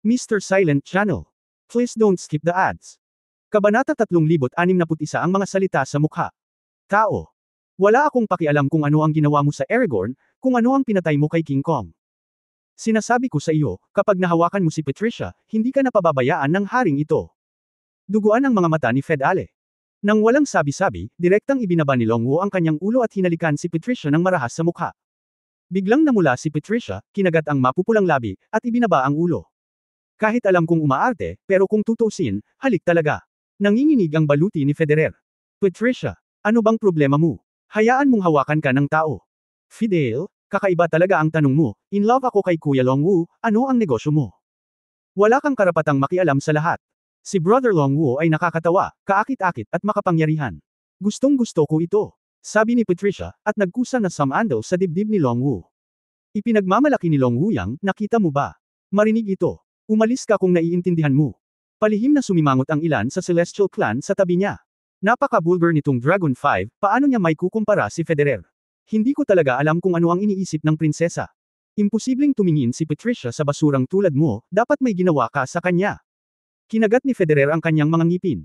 Mr. Silent Channel. Please don't skip the ads. Kabanata 361 ang mga salita sa mukha. Tao. Wala akong pakialam kung ano ang ginawa mo sa Aragorn, kung ano ang pinatay mo kay King Kong. Sinasabi ko sa iyo, kapag nahawakan mo si Patricia, hindi ka napababayaan ng haring ito. Duguan ang mga mata ni Fedale. Nang walang sabi-sabi, direktang ibinaba ni Longwu ang kanyang ulo at hinalikan si Patricia ng marahas sa mukha. Biglang namula si Patricia, kinagat ang mapupulang labi, at ibinaba ang ulo. Kahit alam kong umaarte, pero kung tutuusin, halik talaga. Nanginginig ang baluti ni Federer. Patricia, ano bang problema mo? Hayaan mong hawakan ka ng tao. Fidel, kakaiba talaga ang tanong mo, in love ako kay Kuya Longwu, ano ang negosyo mo? Wala kang karapatang makialam sa lahat. Si Brother Longwu ay nakakatawa, kaakit-akit at makapangyarihan. Gustong-gusto ko ito, sabi ni Patricia, at nagkusa na samandal sa dibdib ni Longwu. Ipinagmamalaki ni Longwu yang, nakita mo ba? Marinig ito. Umalis ka kung naiintindihan mo. Palihim na sumimangot ang ilan sa Celestial Clan sa tabi niya. Napaka-bulgar nitong Dragon 5, paano niya may kukumpara si Federer? Hindi ko talaga alam kung ano ang iniisip ng prinsesa. Imposibleng tumingin si Patricia sa basurang tulad mo, dapat may ginawa ka sa kanya. Kinagat ni Federer ang kanyang mga ngipin.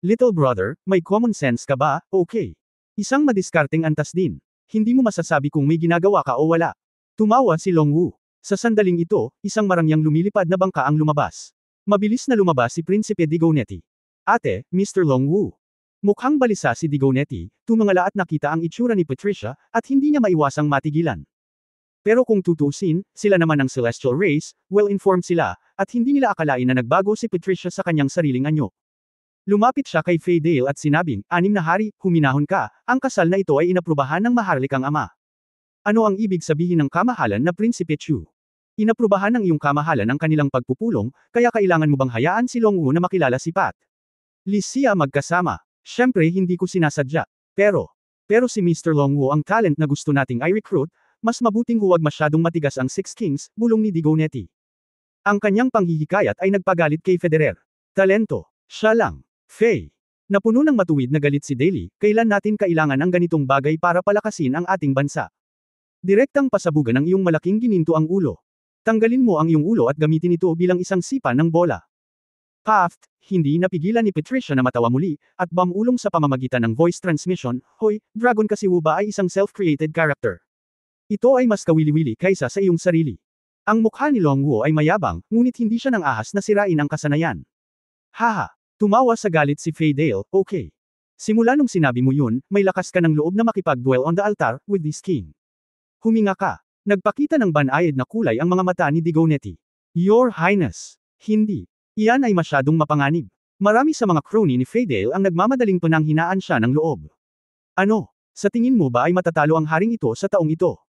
Little brother, may common sense ka ba? Okay. Isang madiskarteng antas din. Hindi mo masasabi kung may ginagawa ka o wala. Tumawa si Longwu. Sa sandaling ito, isang marangyang lumilipad na bangka ang lumabas. Mabilis na lumabas si Prinsipe Digonetti. Ate, Mr. Longwu. Mukhang balisa si Digonetti, tumangala at nakita ang itsura ni Patricia, at hindi niya maiwasang matigilan. Pero kung tutuusin, sila naman ang Celestial Race, well-informed sila, at hindi nila akalain na nagbago si Patricia sa kanyang sariling anyo. Lumapit siya kay Fedale at sinabing, "Anim na hari, huminahon ka, ang kasal na ito ay inaprubahan ng maharlikang ama." Ano ang ibig sabihin ng kamahalan na Prinsipe Chu? Inaprubahan ng iyong kamahalan ang kanilang pagpupulong, kaya kailangan mo bang hayaan si Longwu na makilala si Pat? Lisia magkasama. Siyempre hindi ko sinasadya. Pero si Mr. Longwu ang talent na gusto nating i-recruit, mas mabuting huwag masyadong matigas ang Six Kings, bulong ni Digonetti. Ang kanyang panghihikayat ay nagpagalit kay Federer. Talento. Siya lang. Faye. Napuno ng matuwid na galit si Daly, kailan natin kailangan ang ganitong bagay para palakasin ang ating bansa? Direktang pasabugan ng iyong malaking gininto ang ulo. Tanggalin mo ang iyong ulo at gamitin ito bilang isang sipa ng bola. Paft, hindi napigilan ni Patricia na matawa muli, at bamulong sa pamamagitan ng voice transmission, "Hoy, Dragon kasi ba ay isang self-created character. Ito ay mas kawili-wili kaysa sa iyong sarili." Ang mukha ni Longwu ay mayabang, ngunit hindi siya nang ahas na sirain ang kasanayan. Haha, tumawa sa galit si Fedale, "Okay. Simula nung sinabi mo yun, may lakas ka ng loob na makipag-duel on the altar, with this king." Huminga ka. Nagpakita ng banayad na kulay ang mga mata ni Digonetti. "Your Highness. Hindi. Iyan ay masyadong mapanganib." Marami sa mga crony ni Fedale ang nagmamadaling pananghinaan siya ng loob. "Ano? Sa tingin mo ba ay matatalo ang haring ito sa taong ito?"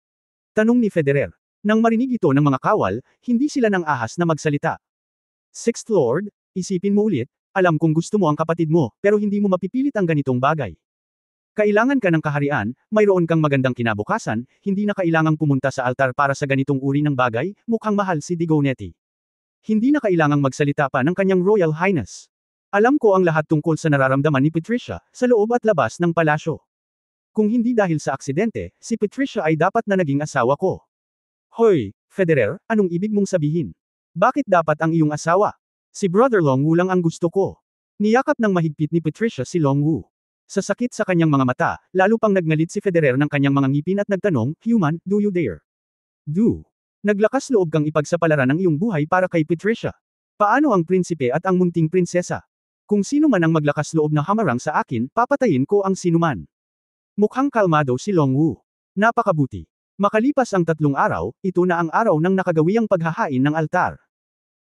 Tanong ni Federer. Nang marinig ito ng mga kawal, hindi sila nang ahas na magsalita. "Sixth Lord, isipin mo ulit, alam kong gusto mo ang kapatid mo, pero hindi mo mapipilit ang ganitong bagay. Kailangan ka ng kaharian, mayroon kang magandang kinabukasan, hindi na kailangang pumunta sa altar para sa ganitong uri ng bagay," mukhang mahal si Digonetti. Hindi na kailangang magsalita pa ng kanyang Royal Highness. "Alam ko ang lahat tungkol sa nararamdaman ni Patricia, sa loob at labas ng palasyo. Kung hindi dahil sa aksidente, si Patricia ay dapat na naging asawa ko." "Hoy, Federer, anong ibig mong sabihin? Bakit dapat ang iyong asawa? Si Brother Longwu lang ang gusto ko." Niyakap ng mahigpit ni Patricia si Longwu. Sa sakit sa kanyang mga mata, lalo pang nagngalit si Federer ng kanyang mga ngipin at nagtanong, "Human, do you dare? Do? Naglakas loob kang ipagsapalaran ang iyong buhay para kay Patricia? Paano ang prinsipe at ang munting prinsesa? Kung sino man ang maglakas loob na hamarang sa akin, papatayin ko ang sinuman." Mukhang kalmado si Longwu. Napakabuti. Makalipas ang 3 araw, ito na ang araw ng nakagawiang paghahain ng altar.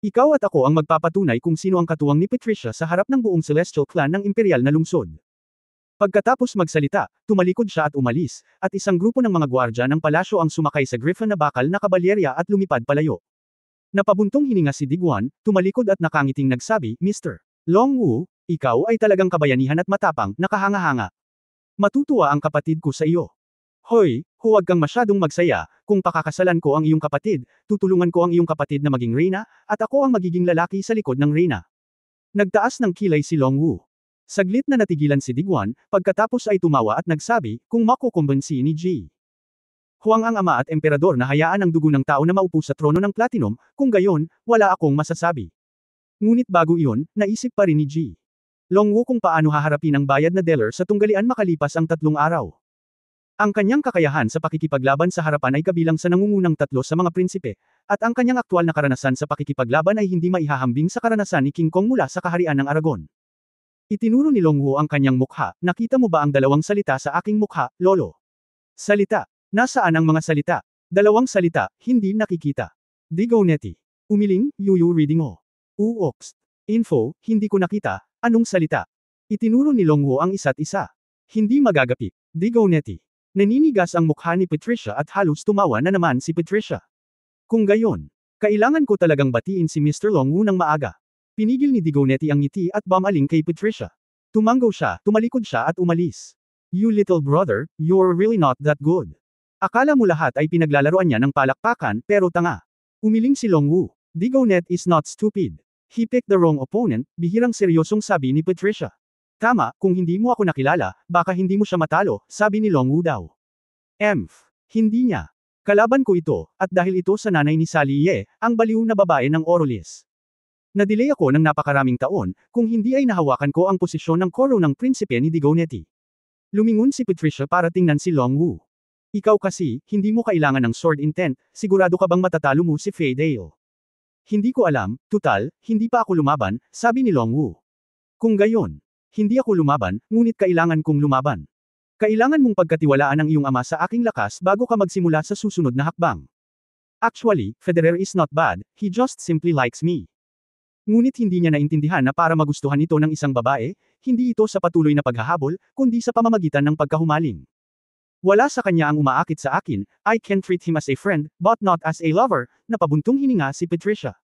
Ikaw at ako ang magpapatunay kung sino ang katuwang ni Patricia sa harap ng buong Celestial Clan ng imperial na lungsod. Pagkatapos magsalita, tumalikod siya at umalis, at isang grupo ng mga gwardya ng palasyo ang sumakay sa griffon na bakal na kabalyerya at lumipad palayo. Napabuntong hininga si Diguan, tumalikod at nakangiting nagsabi, "Mr. Longwu, ikaw ay talagang kabayanihan at matapang, nakahanga-hanga. Matutuwa ang kapatid ko sa iyo. Hoy, huwag kang masyadong magsaya, kung pakakasalan ko ang iyong kapatid, tutulungan ko ang iyong kapatid na maging reyna, at ako ang magiging lalaki sa likod ng reyna." Nagtaas ng kilay si Longwu. Saglit na natigilan si Diguan, pagkatapos ay tumawa at nagsabi, "Kung makukumbansi ni G. Huwag ang ama at emperador na hayaan ang dugo ng tao na maupo sa trono ng platinum, kung gayon, wala akong masasabi. Ngunit bago iyon, naisip pa rin ni Ji Longwu kung paano haharapin ang bayad na Deller sa tunggalian makalipas ang 3 araw. Ang kanyang kakayahan sa pakikipaglaban sa harapan ay kabilang sa nangungunang 3 sa mga prinsipe, at ang kanyang aktwal na karanasan sa pakikipaglaban ay hindi maihahambing sa karanasan ni King Kong mula sa kaharian ng Aragon. Itinuro ni Longwu ang kanyang mukha, nakita mo ba ang 2 salita sa aking mukha, lolo? Salita. Nasaan ang mga salita? 2 salita, hindi nakikita. Digo neti. Umiling, yuyu reading o. Uoks. Info, hindi ko nakita, anong salita? Itinuro ni Longwu ang isa't isa. Hindi magagapi. Digo neti. Naninigas ang mukha ni Patricia at halos tumawa na naman si Patricia. Kung gayon, kailangan ko talagang batiin si Mr. Longwu ng maaga. Pinigil ni Digonetti ang ngiti at bumaling kay Patricia. Tumanggaw siya, tumalikod siya at umalis. You little brother, you're really not that good. Akala mo lahat ay pinaglalaroan niya ng palakpakan, pero tanga. Umiling si Longwu. Digonet is not stupid. He picked the wrong opponent, bihirang seryosong sabi ni Patricia. Tama, kung hindi mo ako nakilala, baka hindi mo siya matalo, sabi ni Longwu daw. Hindi niya. Kalaban ko ito, at dahil ito sa nanay ni Sally Ye, ang baliw na babae ng Orolis. Nadelay ako ng napakaraming taon, kung hindi ay nahawakan ko ang posisyon ng koro ng prinsipe ni Digonetti. Lumingon si Patricia para tingnan si Longwu. Ikaw kasi, hindi mo kailangan ng sword intent, sigurado ka bang matatalo mo si Fei Dale? Hindi ko alam, tutal, hindi pa ako lumaban, sabi ni Longwu. Kung gayon, hindi ako lumaban, ngunit kailangan kong lumaban. Kailangan mong pagkatiwalaan ang iyong ama sa aking lakas bago ka magsimula sa susunod na hakbang. Actually, Federer is not bad, he just simply likes me. Ngunit hindi niya naintindihan na para magustuhan ito ng isang babae, hindi ito sa patuloy na paghahabol, kundi sa pamamagitan ng pagkahumaling. Wala sa kanya ang umaakit sa akin, I can treat him as a friend, but not as a lover, napabuntong hininga si Patricia.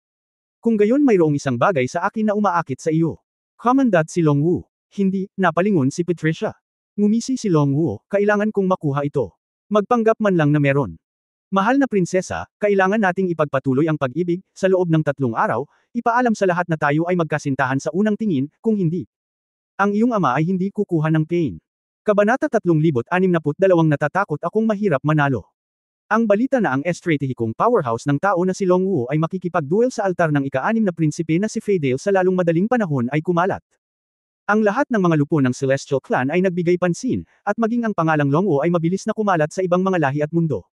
Kung gayon mayroong isang bagay sa akin na umaakit sa iyo. Commandant si Longwu. Hindi, napalingon si Patricia. Ngumisi si Longwu, kailangan kong makuha ito. Magpanggap man lang na meron. Mahal na prinsesa, kailangan nating ipagpatuloy ang pag-ibig, sa loob ng 3 araw, ipaalam sa lahat na tayo ay magkasintahan sa unang tingin, kung hindi. Ang iyong ama ay hindi kukuha ng pain. Kabanata 3,062 Natatakot akong mahirap manalo. Ang balita na ang estratehikong powerhouse ng tao na si Longwu ay makikipag-duel sa altar ng ika-6 na prinsipe na si Fei Dale sa lalong madaling panahon ay kumalat. Ang lahat ng mga lupo ng Celestial Clan ay nagbigay pansin, at maging ang pangalang Longwu ay mabilis na kumalat sa ibang mga lahi at mundo.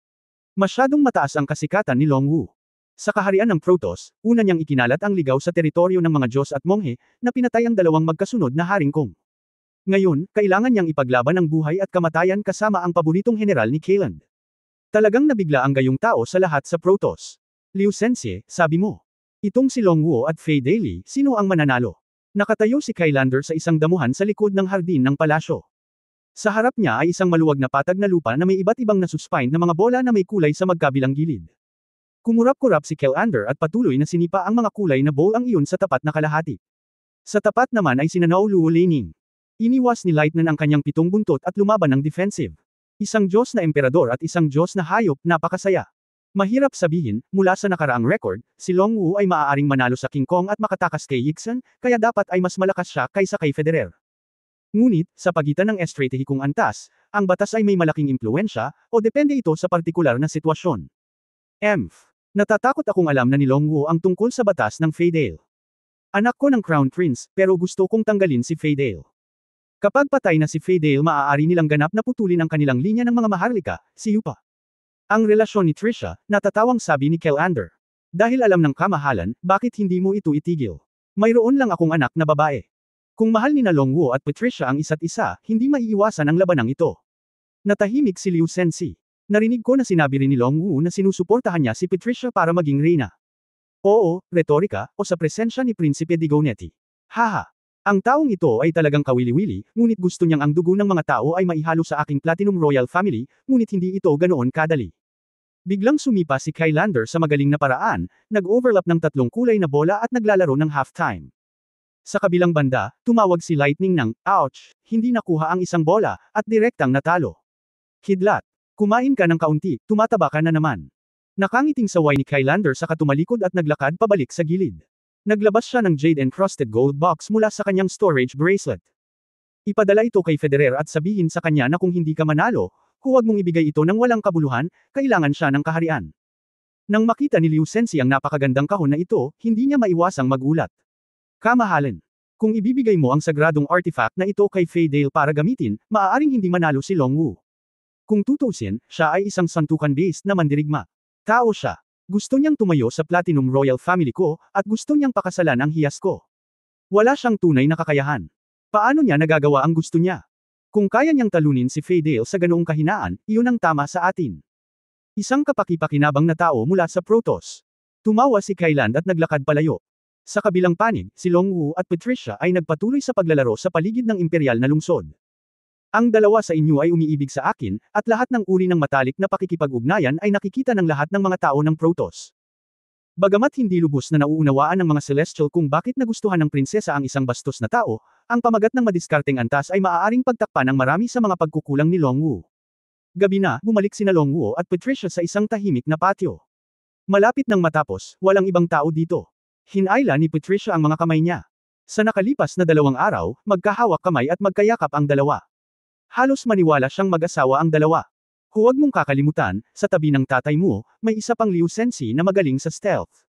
Masyadong mataas ang kasikatan ni Longwu. Sa kaharian ng Protoss, una niyang ikinalat ang ligaw sa teritoryo ng mga Diyos at Monghe, na pinatay ang 2 magkasunod na Haring Kong. Ngayon, kailangan niyang ipaglaban ang buhay at kamatayan kasama ang paboritong general ni Kailand. Talagang nabigla ang gayong tao sa lahat sa Protoss. Liu Sensei, sabi mo. Itong si Longwu at Fei Dale, sino ang mananalo? Nakatayo si Kylander sa isang damuhan sa likod ng hardin ng palasyo. Sa harap niya ay isang maluwag na patag na lupa na may iba't ibang nasuspine na mga bola na may kulay sa magkabilang gilid. Kumurap-kurap si Kylander at patuloy na sinipa ang mga kulay na bowl ang iyon sa tapat na kalahati. Sa tapat naman ay sinanaw Luo Leining. Iniwas ni Lightning ang kanyang 7 buntot at lumaban ng defensive. Isang Diyos na emperador at isang Diyos na hayop, napakasaya. Mahirap sabihin, mula sa nakaraang record, si Longwu ay maaaring manalo sa King Kong at makatakas kay Yixan, kaya dapat ay mas malakas siya kaysa kay Federer. Ngunit, sa pagitan ng estratehikong antas, ang batas ay may malaking impluensya, o depende ito sa partikular na sitwasyon. Natatakot akong alam na ni Longwu ang tungkol sa batas ng Fei Dale. Anak ko ng Crown Prince, pero gusto kong tanggalin si Fei Dale. Kapag patay na si Fei Dale maaari nilang ganap na putulin ang kanilang linya ng mga maharlika, si Yupa. Ang relasyon ni Trisha, natatawang sabi ni Kylander. Dahil alam ng kamahalan, bakit hindi mo ito itigil? Mayroon lang akong anak na babae. Kung mahal ni na Longwu at Patricia ang isa't isa, hindi maiiwasan ang labanang ito. Natahimik si Liu Sensi. Narinig ko na sinabi rin ni Longwu na sinusuportahan niya si Patricia para maging reyna. Oo, retorika, o sa presensya ni Prinsipe Digonetti. Haha. Ang taong ito ay talagang kawili-wili, ngunit gusto niyang ang dugo ng mga tao ay maihalo sa aking Platinum Royal Family, ngunit hindi ito ganoon kadali. Biglang sumipa si Kylander sa magaling na paraan, nag-overlap ng 3 kulay na bola at naglalaro ng halftime. Sa kabilang banda, tumawag si Lightning ng, ouch, hindi nakuha ang isang bola, at direktang natalo. Kidlat. Kumain ka ng kaunti, tumataba ka na naman. Nakangiting saway ni Kylander sa katumalikod at naglakad pabalik sa gilid. Naglabas siya ng jade-encrusted gold box mula sa kanyang storage bracelet. Ipadala ito kay Federer at sabihin sa kanya na kung hindi ka manalo, huwag mong ibigay ito ng walang kabuluhan, kailangan siya ng kaharian. Nang makita ni Liu Sensi ang napakagandang kahon na ito, hindi niya maiwasang magulat. Kamahalan. Kung ibibigay mo ang sagradong artifact na ito kay Fei Dale para gamitin, maaaring hindi manalo si Long Wu. Kung tutusin, siya ay isang santukan-based na mandirigma. Tao siya. Gusto niyang tumayo sa Platinum Royal Family ko, at gusto niyang pakasalan ang hiyas ko. Wala siyang tunay na kakayahan. Paano niya nagagawa ang gusto niya? Kung kaya niyang talunin si Fei Dale sa ganoong kahinaan, iyon ang tama sa atin. Isang kapaki-pakinabang na tao mula sa Protoss. Tumawa si Kailand at naglakad palayo. Sa kabilang panig, si Long Wu at Patricia ay nagpatuloy sa paglalaro sa paligid ng imperial na lungsod. Ang dalawa sa inyo ay umiibig sa akin, at lahat ng uri ng matalik na pakikipag-ugnayan ay nakikita ng lahat ng mga tao ng Protoss. Bagamat hindi lubos na nauunawaan ng mga Celestial kung bakit nagustuhan ng prinsesa ang isang bastos na tao, ang pamagat ng madiskarteng antas ay maaaring pagtakpan ng marami sa mga pagkukulang ni Long Wu. Gabi na, bumalik sina Long Wu at Patricia sa isang tahimik na patio. Malapit nang matapos, walang ibang tao dito. Hinayla ni Patricia ang mga kamay niya. Sa nakalipas na 2 araw, magkahawak kamay at magkayakap ang dalawa. Halos maniwala siyang mag-asawa ang dalawa. Huwag mong kakalimutan, sa tabi ng tatay mo, may isa pang Liu Sensi na magaling sa stealth.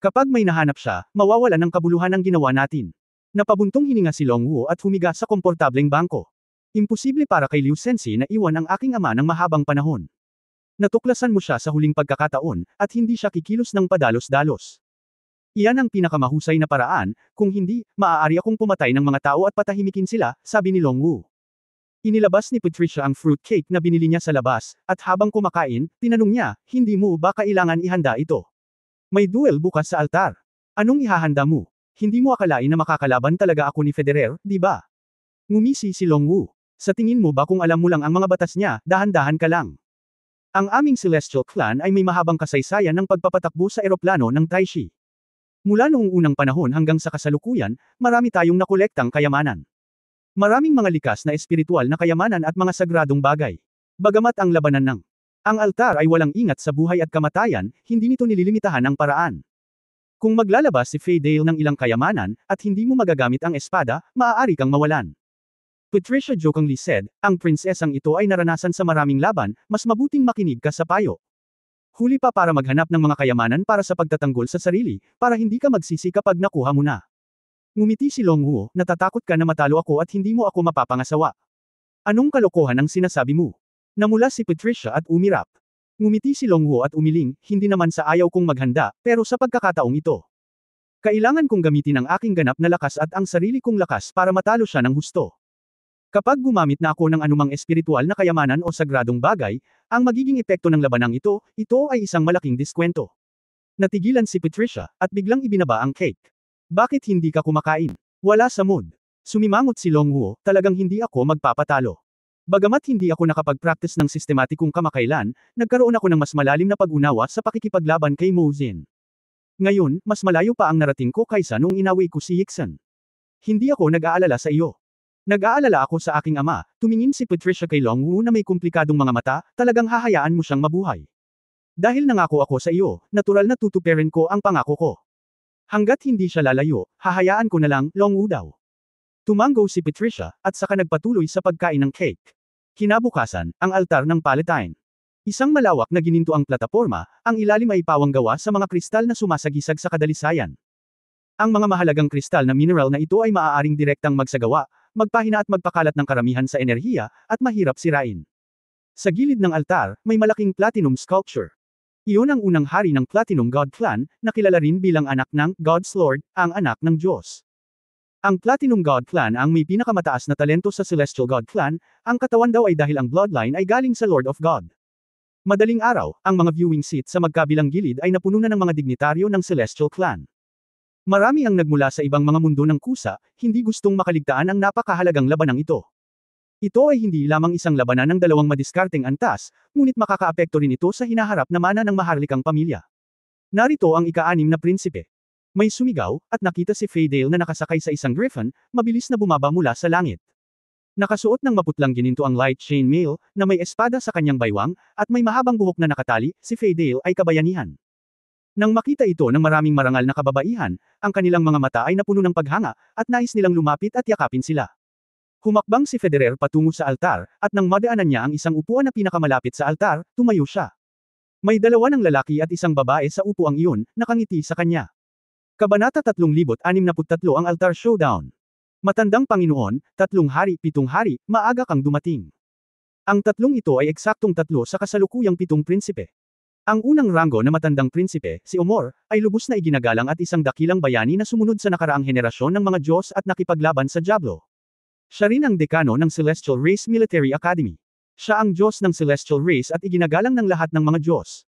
Kapag may nahanap siya, mawawala ng kabuluhan ang ginawa natin. Napabuntong hininga si Long Wu at humiga sa komportableng bangko. Imposible para kay Liu Sensi na iwan ang aking ama ng mahabang panahon. Natuklasan mo siya sa huling pagkakataon, at hindi siya kikilos ng padalos-dalos. Iyan ang pinakamahusay na paraan, kung hindi, maaari akong pumatay ng mga tao at patahimikin sila, sabi ni Long Wu. Inilabas ni Patricia ang fruitcake na binili niya sa labas, at habang kumakain, tinanong niya, hindi mo ba kailangan ihanda ito? May duel bukas sa altar. Anong ihahanda mo? Hindi mo akalain na makakalaban talaga ako ni Federer, di ba? Ngumisi si Long Wu. Sa tingin mo ba kung alam mo lang ang mga batas niya, dahan-dahan ka lang. Ang aming Celestial Clan ay may mahabang kasaysayan ng pagpapatakbo sa eroplano ng Taishi. Mula noong unang panahon hanggang sa kasalukuyan, marami tayong nakolektang kayamanan. Maraming mga likas na espiritual na kayamanan at mga sagradong bagay. Bagamat ang labanan ng ang altar ay walang ingat sa buhay at kamatayan, hindi nito nililimitahan ang paraan. Kung maglalabas si Fei Dale ng ilang kayamanan, at hindi mo magagamit ang espada, maaari kang mawalan. Patricia jokingly said, ang prinsesang ito ay naranasan sa maraming laban, mas mabuting makinig ka sa payo. Huli pa para maghanap ng mga kayamanan para sa pagtatanggol sa sarili, para hindi ka magsisi kapag nakuha mo na. Ngumiti si Long Wu, natatakot ka na matalo ako at hindi mo ako mapapangasawa. Anong kalokohan ang sinasabi mo? Namula si Patricia at umirap. Ngumiti si Long Wu at umiling, hindi naman sa ayaw kong maghanda, pero sa pagkakataong ito. Kailangan kong gamitin ang aking ganap na lakas at ang sarili kong lakas para matalo siya ng husto. Kapag gumamit na ako ng anumang espiritual na kayamanan o sagradong bagay, ang magiging epekto ng labanang ito ay isang malaking diskwento. Natigilan si Patricia, at biglang ibinaba ang cake. Bakit hindi ka kumakain? Wala sa mood. Sumimangot si Long Wu, talagang hindi ako magpapatalo. Bagamat hindi ako nakapag-practice ng sistematikong kamakailan, nagkaroon ako ng mas malalim na pag-unawa sa pakikipaglaban kay Mo Xin. Ngayon, mas malayo pa ang narating ko kaysa noong inaway ko si Yixan. Hindi ako nag-aalala sa iyo. Nag-aalala ako sa aking ama, tumingin si Patricia kay Long Wu na may komplikadong mga mata, talagang hahayaan mo siyang mabuhay. Dahil nangako ako sa iyo, natural na tutuperin ko ang pangako ko. Hanggat hindi siya lalayo, hahayaan ko na lang, Long Wu daw. Tumanggo si Patricia, at saka nagpatuloy sa pagkain ng cake. Kinabukasan, ang altar ng Palatine. Isang malawak na gininto ang plataporma, ang ilalim ay pawang gawa sa mga kristal na sumasagisag sa kadalisayan. Ang mga mahalagang kristal na mineral na ito ay maaaring direktang magsagawa, magpahina at magpakalat ng karamihan sa enerhiya, at mahirap sirain. Sa gilid ng altar, may malaking platinum sculpture. Iyon ang unang hari ng Platinum God Clan, na kilala rin bilang anak ng God's Lord, ang anak ng Diyos. Ang Platinum God Clan ang may pinakamataas na talento sa Celestial God Clan, ang katawan daw ay dahil ang bloodline ay galing sa Lord of God. Madaling araw, ang mga viewing seat sa magkabilang gilid ay napuno na ng mga dignitaryo ng Celestial Clan. Marami ang nagmula sa ibang mga mundo ng kusa, hindi gustong makaligtaan ang napakahalagang labanang ito. Ito ay hindi lamang isang labanan ng dalawang madiskarteng antas, ngunit makakaapekto rin ito sa hinaharap na mana ng maharlikang pamilya. Narito ang ika-6 na prinsipe. May sumigaw, at nakita si Fei Dale na nakasakay sa isang griffin, mabilis na bumaba mula sa langit. Nakasuot ng maputlang gininto ang light chain mail, na may espada sa kanyang baywang, at may mahabang buhok na nakatali, si Fei Dale ay kabayanihan. Nang makita ito ng maraming marangal na kababaihan, ang kanilang mga mata ay napuno ng paghanga, at nais nilang lumapit at yakapin sila. Humakbang si Federer patungo sa altar, at nang madaanan niya ang isang upuan na pinakamalapit sa altar, tumayo siya. May dalawa ng lalaki at isang babae sa upuang iyon, nakangiti sa kanya. Kabanata 3063 ang Altar Showdown. Matandang Panginoon, 3 hari, 7 hari, maaga kang dumating. Ang tatlong ito ay eksaktong 3 sa kasalukuyang 7 prinsipe. Ang unang ranggo na matandang prinsipe, si Omor, ay lubos na iginagalang at isang dakilang bayani na sumunod sa nakaraang henerasyon ng mga Diyos at nakipaglaban sa Diablo. Siya rin ang dekano ng Celestial Race Military Academy. Siya ang Diyos ng Celestial Race at iginagalang ng lahat ng mga Diyos.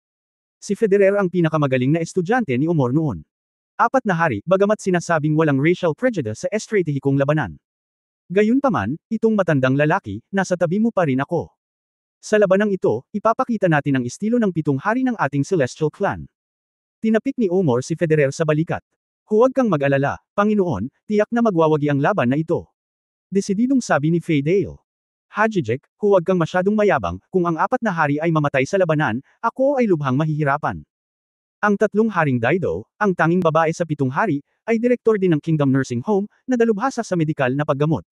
Si Federer ang pinakamagaling na estudyante ni Omor noon. 4 na hari, bagamat sinasabing walang racial prejudice sa estratehikong labanan. Gayunpaman, itong matandang lalaki, nasa tabi mo pa rin ako. Sa labanang ito, ipapakita natin ang estilo ng 7 hari ng ating Celestial Clan. Tinapik ni Omor si Federer sa balikat. Huwag kang mag-alala, Panginoon, tiyak na magwawagi ang laban na ito. Desididong sabi ni Fedale. Hajijek, huwag kang masyadong mayabang, kung ang 4 na hari ay mamatay sa labanan, ako ay lubhang mahihirapan. Ang 3 haring Daido, ang tanging babae sa 7 hari, ay direktor din ng Kingdom Nursing Home, na dalubhasa sa medikal na paggamot.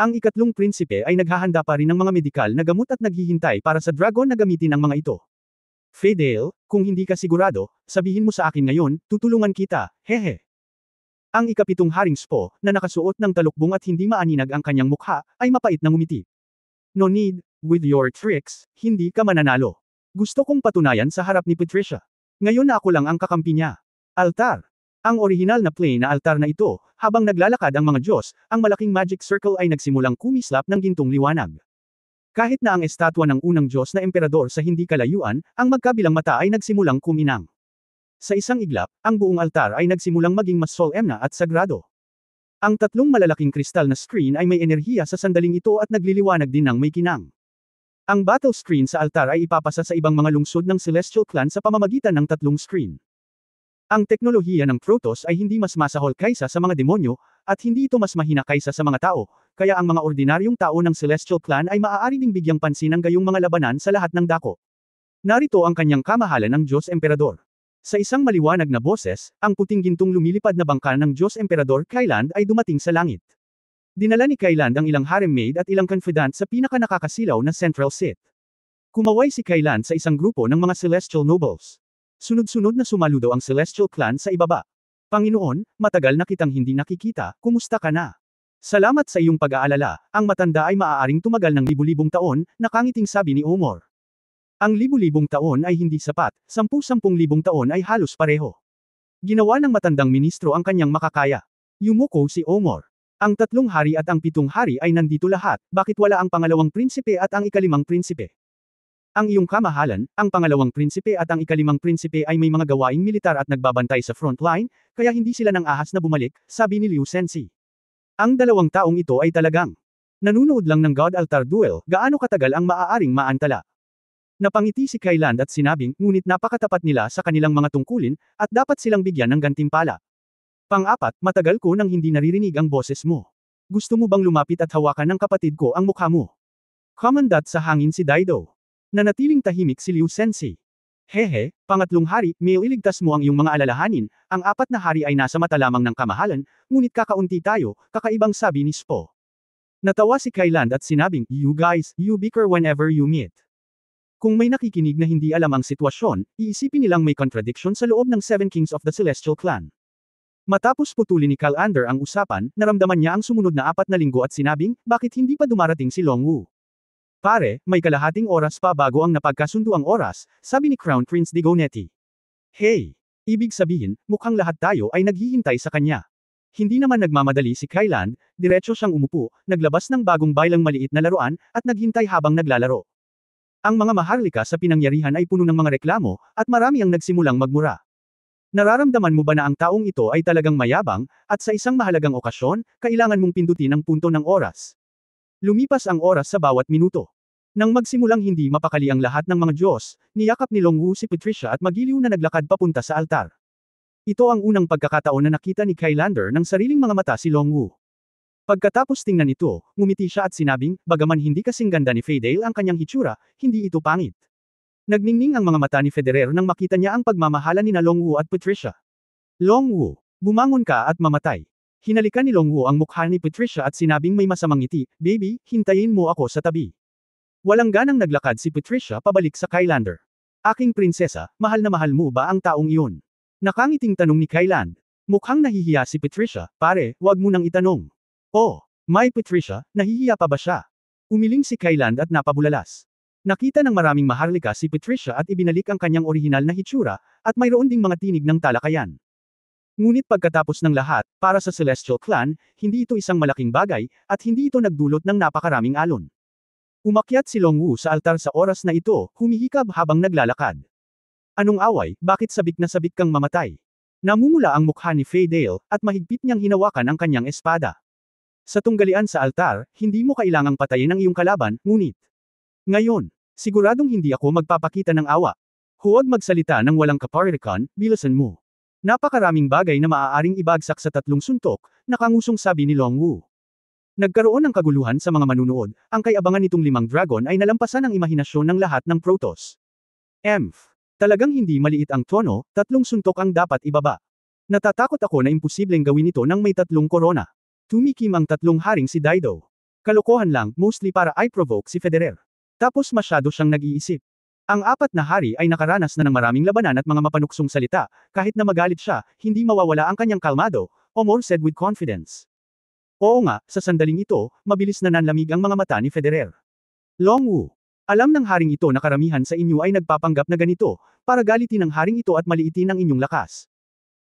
Ang 4 prinsipe ay naghahanda pa rin ng mga medikal na gamot at naghihintay para sa dragon na gamitin ang mga ito. Fedale, kung hindi ka sigurado, sabihin mo sa akin ngayon, tutulungan kita, hehe. Ang 7 haring Spo, na nakasuot ng talukbong at hindi maaninag ang kanyang mukha, ay mapait na ngumiti. No need, with your tricks, hindi ka mananalo. Gusto kong patunayan sa harap ni Patricia. Ngayon na ako lang ang kakampi niya. Altar. Ang orihinal na plain na altar na ito, habang naglalakad ang mga Diyos, ang malaking magic circle ay nagsimulang kumislap ng gintong liwanag. Kahit na ang estatwa ng unang Diyos na emperador sa hindi kalayuan, ang magkabilang mata ay nagsimulang kuminang. Sa isang iglap, ang buong altar ay nagsimulang maging mas solemna at sagrado. Ang 3 malalaking kristal na screen ay may enerhiya sa sandaling ito at nagliliwanag din ng may kinang. Ang battle screen sa altar ay ipapasa sa ibang mga lungsod ng Celestial Clan sa pamamagitan ng 3 screen. Ang teknolohiya ng Protoss ay hindi mas masahol kaysa sa mga demonyo, at hindi ito mas mahina kaysa sa mga tao, kaya ang mga ordinaryong tao ng Celestial Clan ay maaari ding bigyang pansin ng gayong mga labanan sa lahat ng dako. Narito ang kanyang kamahalan ng Diyos Emperador. Sa isang maliwanag na boses, ang puting gintong lumilipad na bangka ng Diyos Emperador Kailand ay dumating sa langit. Dinala ni Kailand ang ilang harem maid at ilang confidant sa pinaka-nakakasilaw na Central Seat. Kumaway si Kailand sa isang grupo ng mga Celestial Nobles. Sunod-sunod na sumaludo ang Celestial Clan sa ibaba. Panginoon, matagal na kitang hindi nakikita, kumusta ka na? Salamat sa iyong pag-aalala, ang matanda ay maaaring tumagal ng libu-libong taon, nakangiting sabi ni Omor. Ang libu-libong taon ay hindi sapat, 10,000 taon ay halos pareho. Ginawa ng matandang ministro ang kanyang makakaya. Yumuko si Omor. Ang 3 hari at ang 7 hari ay nandito lahat, bakit wala ang pangalawang prinsipe at ang ikalimang prinsipe? Ang iyong kamahalan, ang pangalawang prinsipe at ang ikalimang prinsipe ay may mga gawaing militar at nagbabantay sa front line, kaya hindi sila nang ahas na bumalik, sabi ni Liu Sensi. Ang 2 taong ito ay talagang nanunood lang ng God Altar Duel, gaano katagal ang maaaring maantala. Napangiti si Kailand at sinabing, ngunit napakatapat nila sa kanilang mga tungkulin, at dapat silang bigyan ng gantimpala. Pang-4, matagal ko nang hindi naririnig ang boses mo. Gusto mo bang lumapit at hawakan ng kapatid ko ang mukha mo? Commandant sa hangin si Daido. Nanatiling tahimik si Liu Sensi. Hehe, 3 hari, may iligtas mo ang iyong mga alalahanin, ang 4 na hari ay nasa mata lamang ng kamahalan, ngunit kakaunti tayo, kakaibang sabi ni Spo. Natawa si Kailand at sinabing, you guys, you bicker whenever you meet. Kung may nakikinig na hindi alam ang sitwasyon, iisipin nilang may contradiction sa loob ng 7 Kings of the Celestial Clan. Matapos putulin ni Kalander ang usapan, naramdaman niya ang sumunod na 4 na linggo at sinabing, bakit hindi pa dumarating si Long Wu? Pare, may kalahating oras pa bago ang napagkasunduang oras, sabi ni Crown Prince Digonetti. Hey! Ibig sabihin, mukhang lahat tayo ay naghihintay sa kanya. Hindi naman nagmamadali si Kailand, diretso siyang umupo, naglabas ng bagong bailang maliit na laruan, at naghintay habang naglalaro. Ang mga maharlika sa pinangyarihan ay puno ng mga reklamo, at marami ang nagsimulang magmura. Nararamdaman mo ba na ang taong ito ay talagang mayabang, at sa isang mahalagang okasyon, kailangan mong pindutin ang punto ng oras? Lumipas ang oras sa bawat minuto. Nang magsimulang hindi mapakali ang lahat ng mga Diyos, niyakap ni Long Wu si Patricia at magiliw na naglakad papunta sa altar. Ito ang unang pagkakataon na nakita ni Kailander ng sariling mga mata si Long Wu. Pagkatapos tingnan ito, ngumiti siya at sinabing, bagaman hindi kasing ganda ni Fedale ang kanyang hitsura, hindi ito pangit. Nagningning ang mga mata ni Federer nang makita niya ang pagmamahalan ni Long Wu at Patricia. Long Wu, bumangon ka at mamatay. Hinalikan ni Longwu ang mukha ni Patricia at sinabing may masamang ngiti, "Baby, hintayin mo ako sa tabi." Walang ganang naglakad si Patricia pabalik sa Kylander. "Aking prinsesa, mahal na mahal mo ba ang taong iyon?" Nakangiting tanong ni Kyland. Mukhang nahihiya si Patricia, "Pare, wag mo nang itanong." "Oh, my Patricia, nahihiya pa ba siya?" Umiling si Kyland at napabulalas. Nakita ng maraming maharlika si Patricia at ibinalik ang kanyang orihinal na hitsura, at mayroon ding mga tinig ng talakayan. Ngunit pagkatapos ng lahat, para sa Celestial Clan, hindi ito isang malaking bagay, at hindi ito nagdulot ng napakaraming alon. Umakyat si Longwu sa altar sa oras na ito, humihikab habang naglalakad. "Anong away, bakit sabik na sabik kang mamatay?" Namumula ang mukha ni Faye Dale, at mahigpit niyang hinawakan ang kanyang espada. "Sa tunggalian sa altar, hindi mo kailangang patayin ang iyong kalaban, ngunit ngayon, siguradong hindi ako magpapakita ng awa. Huwag magsalita ng walang kaparirikan, bilisan mo." Napakaraming bagay na maaaring ibagsak sa tatlong suntok, nakangusong sabi ni Longwu. Nagkaroon ng kaguluhan sa mga manunood, ang kay-abangan nitong 5 dragon ay nalampasan ang imahinasyon ng lahat ng Protoss. Emph. Talagang hindi maliit ang tono, 3 suntok ang dapat ibaba. Natatakot ako na imposibleng gawin ito nang may 3 korona. Tumikim ang 3 haring si Daido. Kalokohan lang, mostly para i-provoke si Federer. Tapos masyado siyang nag-iisip. Ang 4 na hari ay nakaranas na ng maraming labanan at mga mapanuksong salita, kahit na magalit siya, hindi mawawala ang kanyang kalmado, Omor said with confidence. Oo nga, sa sandaling ito, mabilis na nanlamig ang mga mata ni Federer. Longwu. Alam ng haring ito na karamihan sa inyo ay nagpapanggap na ganito, para galitin ang haring ito at maliitin ang inyong lakas.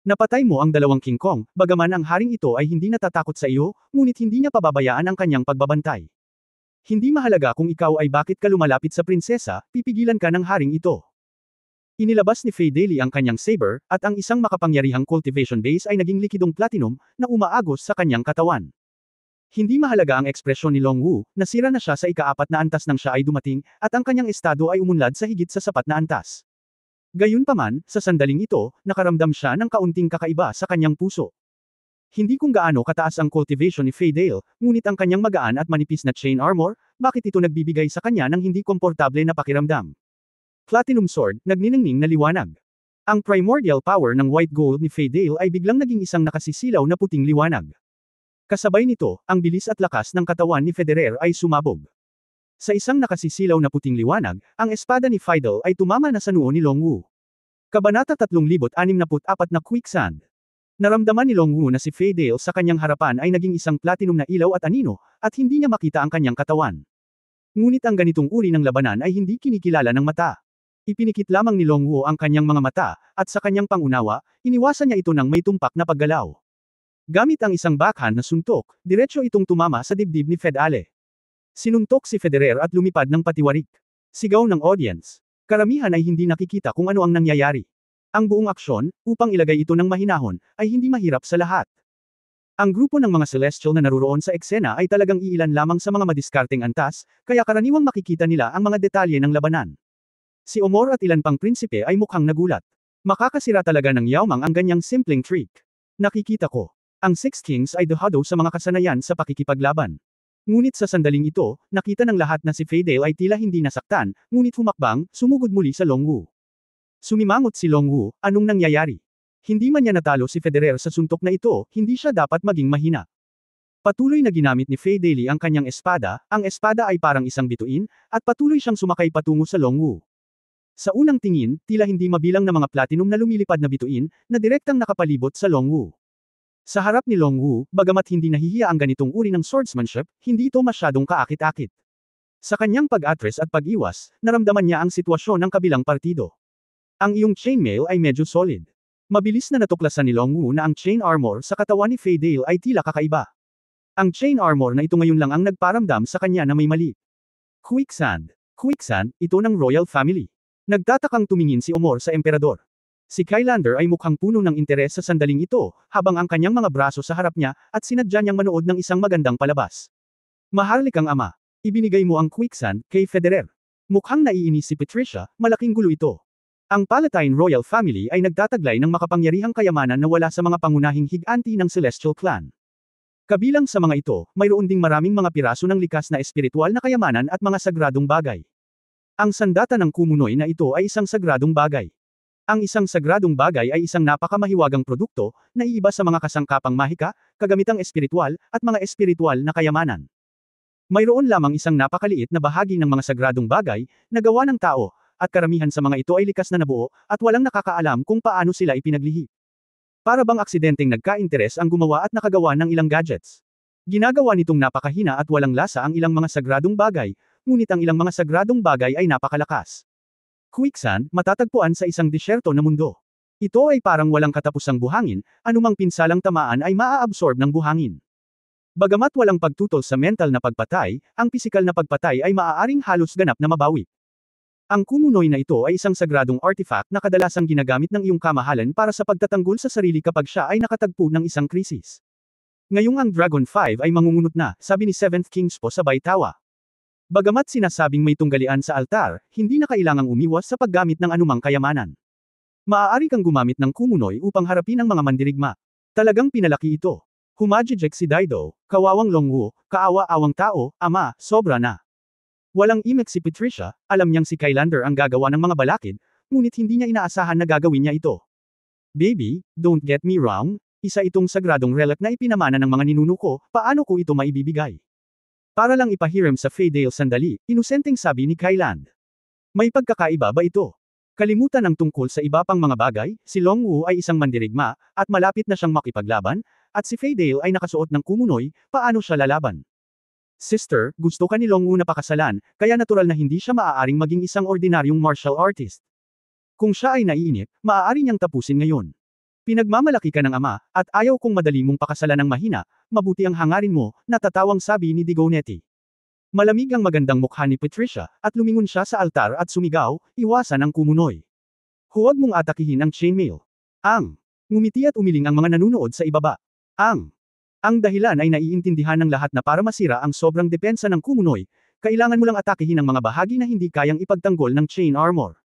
Napatay mo ang 2 King Kong, bagaman ang haring ito ay hindi natatakot sa iyo, ngunit hindi niya pababayaan ang kanyang pagbabantay. Hindi mahalaga kung ikaw ay bakit ka lumalapit sa prinsesa, pipigilan ka ng haring ito. Inilabas ni Faye Daly ang kanyang saber, at ang isang makapangyarihang cultivation base ay naging likidong platinum, na umaagos sa kanyang katawan. Hindi mahalaga ang ekspresyon ni Longwu, nasira na siya sa ika-4 na antas nang siya ay dumating, at ang kanyang estado ay umunlad sa higit sa sapat na antas. Gayunpaman, sa sandaling ito, nakaramdam siya ng kaunting kakaiba sa kanyang puso. Hindi kung gaano kataas ang cultivation ni Faye Dale, ngunit ang kanyang magaan at manipis na chain armor, bakit ito nagbibigay sa kanya ng hindi komportable na pakiramdam? Platinum Sword, nagniningning na liwanag. Ang primordial power ng white gold ni Faye Dale ay biglang naging isang nakasisilaw na puting liwanag. Kasabay nito, ang bilis at lakas ng katawan ni Federer ay sumabog. Sa isang nakasisilaw na puting liwanag, ang espada ni Fidel ay tumama na sa noo ni Longwu. Kabanata 3064 na Quicksand. Naramdaman ni Longwu na si Faye Dale sa kanyang harapan ay naging isang platinum na ilaw at anino, at hindi niya makita ang kanyang katawan. Ngunit ang ganitong uri ng labanan ay hindi kinikilala ng mata. Ipinikit lamang ni Longwu ang kanyang mga mata, at sa kanyang pangunawa, iniwasan niya ito ng may tumpak na paggalaw. Gamit ang isang backhand na suntok, diretso itong tumama sa dibdib ni Fedale. Sinuntok si Federer at lumipad ng patiwarik. Sigaw ng audience. Karamihan ay hindi nakikita kung ano ang nangyayari. Ang buong aksyon, upang ilagay ito ng mahinahon, ay hindi mahirap sa lahat. Ang grupo ng mga Celestial na naruroon sa eksena ay talagang iilan lamang sa mga madiskarteng antas, kaya karaniwang makikita nila ang mga detalye ng labanan. Si Omor at ilan pang prinsipe ay mukhang nagulat. Makakasira talaga ng Yaomang ang ganyang simpleng trick. Nakikita ko. Ang Six Kings ay dehado sa mga kasanayan sa pakikipaglaban. Ngunit sa sandaling ito, nakita ng lahat na si Faye Dale ay tila hindi nasaktan, ngunit humakbang, sumugod muli sa Longwu. Sumimangot si Longwu, anong nangyayari? Hindi man niya natalo si Federer sa suntok na ito, hindi siya dapat maging mahina. Patuloy na ginamit ni Faye Daly ang kanyang espada, ang espada ay parang isang bituin, at patuloy siyang sumakay patungo sa Longwu. Sa unang tingin, tila hindi mabilang na mga platinum na lumilipad na bituin, na direktang nakapalibot sa Longwu. Sa harap ni Longwu, bagamat hindi nahihiya ang ganitong uri ng swordsmanship, hindi ito masyadong kaakit-akit. Sa kanyang pag-atres at pag-iwas, naramdaman niya ang sitwasyon ng kabilang partido. Ang iyong chainmail ay medyo solid. Mabilis na natuklasan ni Longwu na ang chain armor sa katawan ni Faye Dale ay tila kakaiba. Ang chain armor na ito ngayon lang ang nagparamdam sa kanya na may mali. Quicksand. Quicksand, ito ng royal family. Nagtatakang tumingin si Omor sa emperador. Si Kylander ay mukhang puno ng interes sa sandaling ito, habang ang kanyang mga braso sa harap niya, at sinadya niyang manood ng isang magandang palabas. Maharlik ang ama. Ibinigay mo ang Quicksand kay Federer. Mukhang naiinis si Patricia, malaking gulo ito. Ang Palatine Royal Family ay nagtataglay ng makapangyarihang kayamanan na wala sa mga pangunahing higanti ng Celestial Clan. Kabilang sa mga ito, mayroon ding maraming mga piraso ng likas na espiritual na kayamanan at mga sagradong bagay. Ang sandata ng Kumunoy na ito ay isang sagradong bagay. Ang isang sagradong bagay ay isang napakamahiwagang produkto, na iiba sa mga kasangkapang mahika, kagamitang espiritual, at mga espiritual na kayamanan. Mayroon lamang isang napakaliit na bahagi ng mga sagradong bagay, na gawa ng tao, at karamihan sa mga ito ay likas na nabuo, at walang nakakaalam kung paano sila ipinaglihi. Para bang aksidenteng nagka-interes ang gumawa at nakagawa ng ilang gadgets. Ginagawa nitong napakahina at walang lasa ang ilang mga sagradong bagay, ngunit ang ilang mga sagradong bagay ay napakalakas. Quicksand, matatagpuan sa isang disyerto na mundo. Ito ay parang walang katapusang buhangin, anumang pinsalang tamaan ay maa-absorb ng buhangin. Bagamat walang pagtutol sa mental na pagpatay, ang pisikal na pagpatay ay maaaring halos ganap na mabawi. Ang kumunoy na ito ay isang sagradong artifact na kadalasang ginagamit ng iyong kamahalan para sa pagtatanggol sa sarili kapag siya ay nakatagpo ng isang krisis. Ngayong ang Dragon 5 ay mangungunot na, sabi ni Seventh Kings po sabay tawa. Bagamat sinasabing may tunggalian sa altar, hindi na kailangang umiwas sa paggamit ng anumang kayamanan. Maaari kang gumamit ng kumunoy upang harapin ang mga mandirigma. Talagang pinalaki ito. Humajijek si Daido, kawawang Longwu, kaawa-awang tao, ama, sobra na. Walang imek si Patricia, alam niyang si Kylander ang gagawa ng mga balakid, ngunit hindi niya inaasahan na gagawin niya ito. Baby, don't get me wrong, isa itong sagradong relic na ipinamana ng mga ninuno ko, paano ko ito maibibigay? Para lang ipahiram sa Faydale sandali, inusenteng sabi ni Kyland. May pagkakaiba ba ito? Kalimutan ang tungkol sa iba pang mga bagay, si Longwu ay isang mandirigma, at malapit na siyang makipaglaban, at si Faydale ay nakasuot ng kumunoy, paano siya lalaban? Sister, gusto ka ni Longwu na pakasalan, kaya natural na hindi siya maaaring maging isang ordinaryong martial artist. Kung siya ay naiinip, maaari niyang tapusin ngayon. Pinagmamalaki ka ng ama, at ayaw kong madali mong pakasalan ng mahina, mabuti ang hangarin mo, natatawang sabi ni Digonetti. Malamig ang magandang mukha ni Patricia, at lumingon siya sa altar at sumigaw, iwasan ang kumunoy. Huwag mong atakihin ang chainmail. Ngumiti at umiling ang mga nanunood sa ibaba. Ang dahilan ay naiintindihan ng lahat na para masira ang sobrang depensa ng kumunoy, kailangan mo lang atakihin ang mga bahagi na hindi kayang ipagtanggol ng chain armor.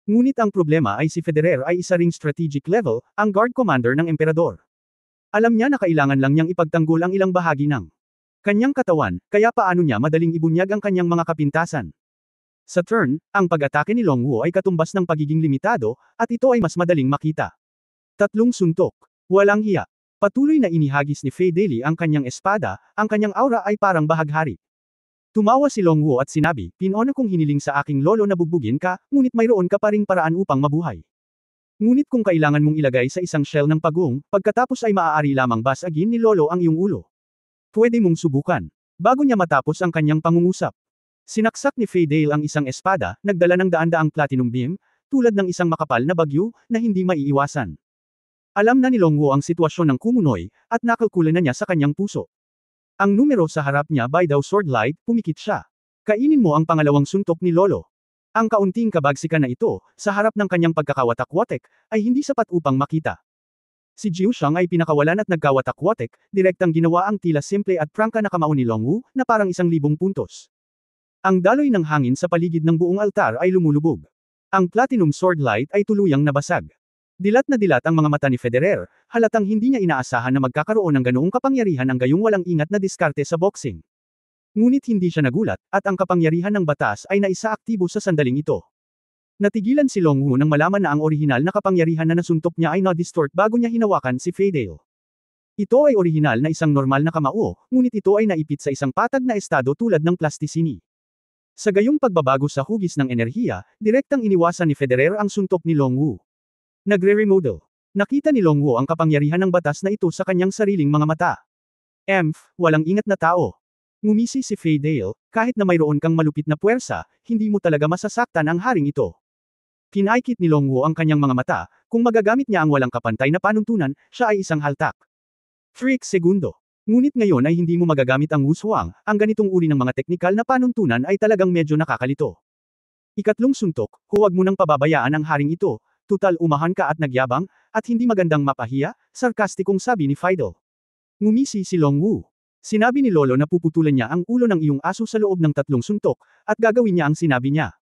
Ngunit ang problema ay si Federer ay isa ring strategic level, ang guard commander ng emperador. Alam niya na kailangan lang niyang ipagtanggol ang ilang bahagi ng kanyang katawan, kaya paano niya madaling ibunyag ang kanyang mga kapintasan. Sa turn, ang pag-atake ni Longwu ay katumbas ng pagiging limitado, at ito ay mas madaling makita. 3 suntok. Walang hiya. Patuloy na inihagis ni Faydale ang kanyang espada, ang kanyang aura ay parang bahaghari. Tumawa si Longwu at sinabi, pinona kong hiniling sa aking lolo na bugbugin ka, ngunit mayroon ka pa ring paraan upang mabuhay. Ngunit kung kailangan mong ilagay sa isang shell ng pagong, pagkatapos ay maaari lamang basagin ni lolo ang iyong ulo. Pwede mong subukan. Bago niya matapos ang kanyang pangungusap. Sinaksak ni Faydale ang isang espada, nagdala ng daan-daang platinum beam, tulad ng isang makapal na bagyo, na hindi maiiwasan. Alam na ni Longwu ang sitwasyon ng kumunoy, at nakalkulan na niya sa kanyang puso. Ang numero sa harap niya by daw sword light, pumikit siya. Kainin mo ang pangalawang suntok ni Lolo. Ang kaunting kabagsikan na ito, sa harap ng kanyang pagkakawatak-watek, ay hindi sapat upang makita. Si Jiu Shang ay pinakawalan at nagkawatak-watek, direktang ginawa ang tila simple at prangka na kamao ni Longwu, na parang 1,000 puntos. Ang daloy ng hangin sa paligid ng buong altar ay lumulubog. Ang platinum sword light ay tuluyang nabasag. Dilat na dilat ang mga mata ni Federer, halatang hindi niya inaasahan na magkakaroon ng ganoong kapangyarihan ang gayong walang ingat na diskarte sa boxing. Ngunit hindi siya nagulat, at ang kapangyarihan ng batas ay naisaaktibo sa sandaling ito. Natigilan si Longwu nang malaman na ang orihinal na kapangyarihan na nasuntok niya ay na-distort bago niya hinawakan si Faydale. Ito ay orihinal na isang normal na kamao, ngunit ito ay naipit sa isang patag na estado tulad ng plasticini. Sa gayong pagbabago sa hugis ng enerhiya, direktang iniwasan ni Federer ang suntok ni Longwu. Nagre-remodel. Nakita ni Longwu ang kapangyarihan ng batas na ito sa kanyang sariling mga mata. Walang ingat na tao. Ngumisi si Faydale, kahit na mayroon kang malupit na puwersa, hindi mo talaga masasaktan ang haring ito. Kinaikit ni Longwu ang kanyang mga mata, kung magagamit niya ang walang kapantay na panuntunan, siya ay isang haltak. 3 segundo. Ngunit ngayon ay hindi mo magagamit ang wushuang, ang ganitong uri ng mga teknikal na panuntunan ay talagang medyo nakakalito. Ikatlong suntok, huwag mo nang pababayaan ang haring ito, tutal umahan ka at nagyabang, at hindi magandang mapahiya, sarkastikong sabi ni Faydale. Ngumisi si Longwu. Sinabi ni Lolo na puputulan niya ang ulo ng iyong aso sa loob ng 3 suntok, at gagawin niya ang sinabi niya.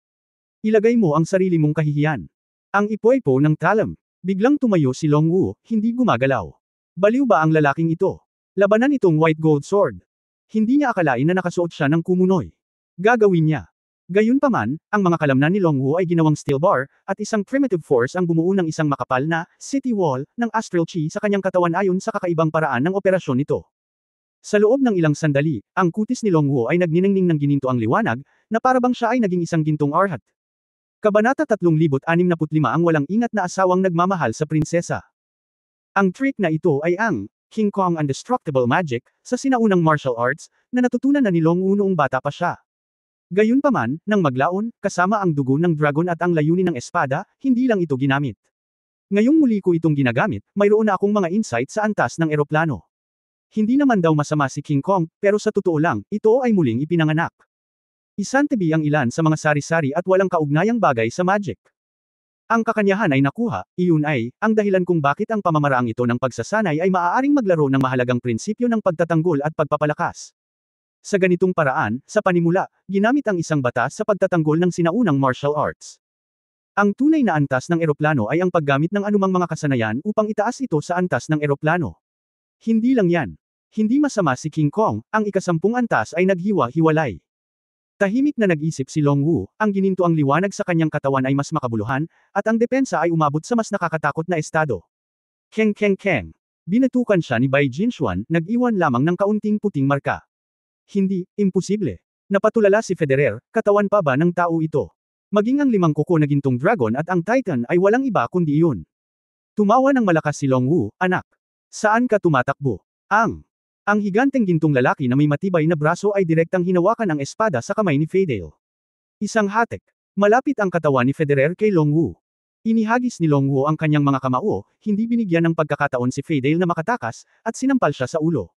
Ilagay mo ang sarili mong kahihiyan. Ang ipoipo ng talam. Biglang tumayo si Longwu, hindi gumagalaw. Baliw ba ang lalaking ito? Labanan itong white gold sword. Hindi niya akalain na nakasuot siya ng kumunoy. Gagawin niya. Gayunpaman, ang mga kalamnan ni Longwu ay ginawang steel bar, at isang primitive force ang bumuo ng isang makapal na city wall ng astral chi sa kanyang katawan ayon sa kakaibang paraan ng operasyon nito. Sa loob ng ilang sandali, ang kutis ni Longwu ay nagniningning ng gininto ang liwanag, na parabang siya ay naging isang gintong arhat. Kabanata 365 ang walang ingat na asawang nagmamahal sa prinsesa. Ang trick na ito ay ang King Kong Indestructible Magic sa sinaunang martial arts na natutunan na ni Longwu noong bata pa siya. Gayunpaman, nang maglaon, kasama ang dugo ng dragon at ang layunin ng espada, hindi lang ito ginamit. Ngayong muli ko itong ginagamit, mayroon na akong mga insight sa antas ng eroplano. Hindi naman daw masama si King Kong, pero sa totoo lang, ito ay muling ipinanganak. Isantabi ang ilan sa mga sari-sari at walang kaugnayang bagay sa magic. Ang kakanyahan ay nakuha, iyon ay, ang dahilan kung bakit ang pamamaraang ito ng pagsasanay ay maaaring maglaro ng mahalagang prinsipyo ng pagtatanggol at pagpapalakas. Sa ganitong paraan, sa panimula, ginamit ang isang batas sa pagtatanggol ng sinaunang martial arts. Ang tunay na antas ng eroplano ay ang paggamit ng anumang mga kasanayan upang itaas ito sa antas ng eroplano. Hindi lang yan. Hindi masama si King Kong, ang ikasampung antas ay naghiwa-hiwalay. Tahimik na nag-isip si Longwu, ang gininto ang liwanag sa kanyang katawan ay mas makabuluhan, at ang depensa ay umabot sa mas nakakatakot na estado. Keng keng keng. Binatukan siya ni Bai Jinxuan, nag-iwan lamang ng kaunting puting marka. Hindi, imposible. Napatulala si Federer, katawan pa ba ng tao ito? Maging ang limang kuko na gintong dragon at ang Titan ay walang iba kundi iyon. Tumawa ng malakas si Longwu, anak. Saan ka tumatakbo? Ang higanteng gintong lalaki na may matibay na braso ay direktang hinawakan ang espada sa kamay ni Fadale. Isang hatek. Malapit ang katawan ni Federer kay Longwu. Inihagis ni Longwu ang kanyang mga kamao, hindi binigyan ng pagkakataon si Fadale na makatakas, at sinampal siya sa ulo.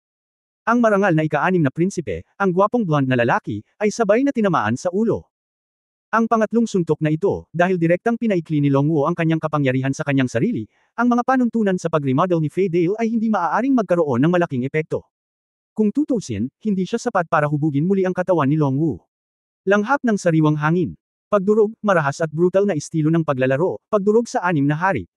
Ang marangal na ika-6 na prinsipe, ang gwapong blonde na lalaki, ay sabay na tinamaan sa ulo. Ang pangatlong suntok na ito, dahil direktang pinaikli ni Longwu ang kanyang kapangyarihan sa kanyang sarili, ang mga panuntunan sa pag-remodel ni Fadale ay hindi maaaring magkaroon ng malaking epekto. Kung tutusin, hindi siya sapat para hubugin muli ang katawan ni Longwu. Langhap ng sariwang hangin. Pagdurog, marahas at brutal na estilo ng paglalaro, pagdurog sa 6 na hari.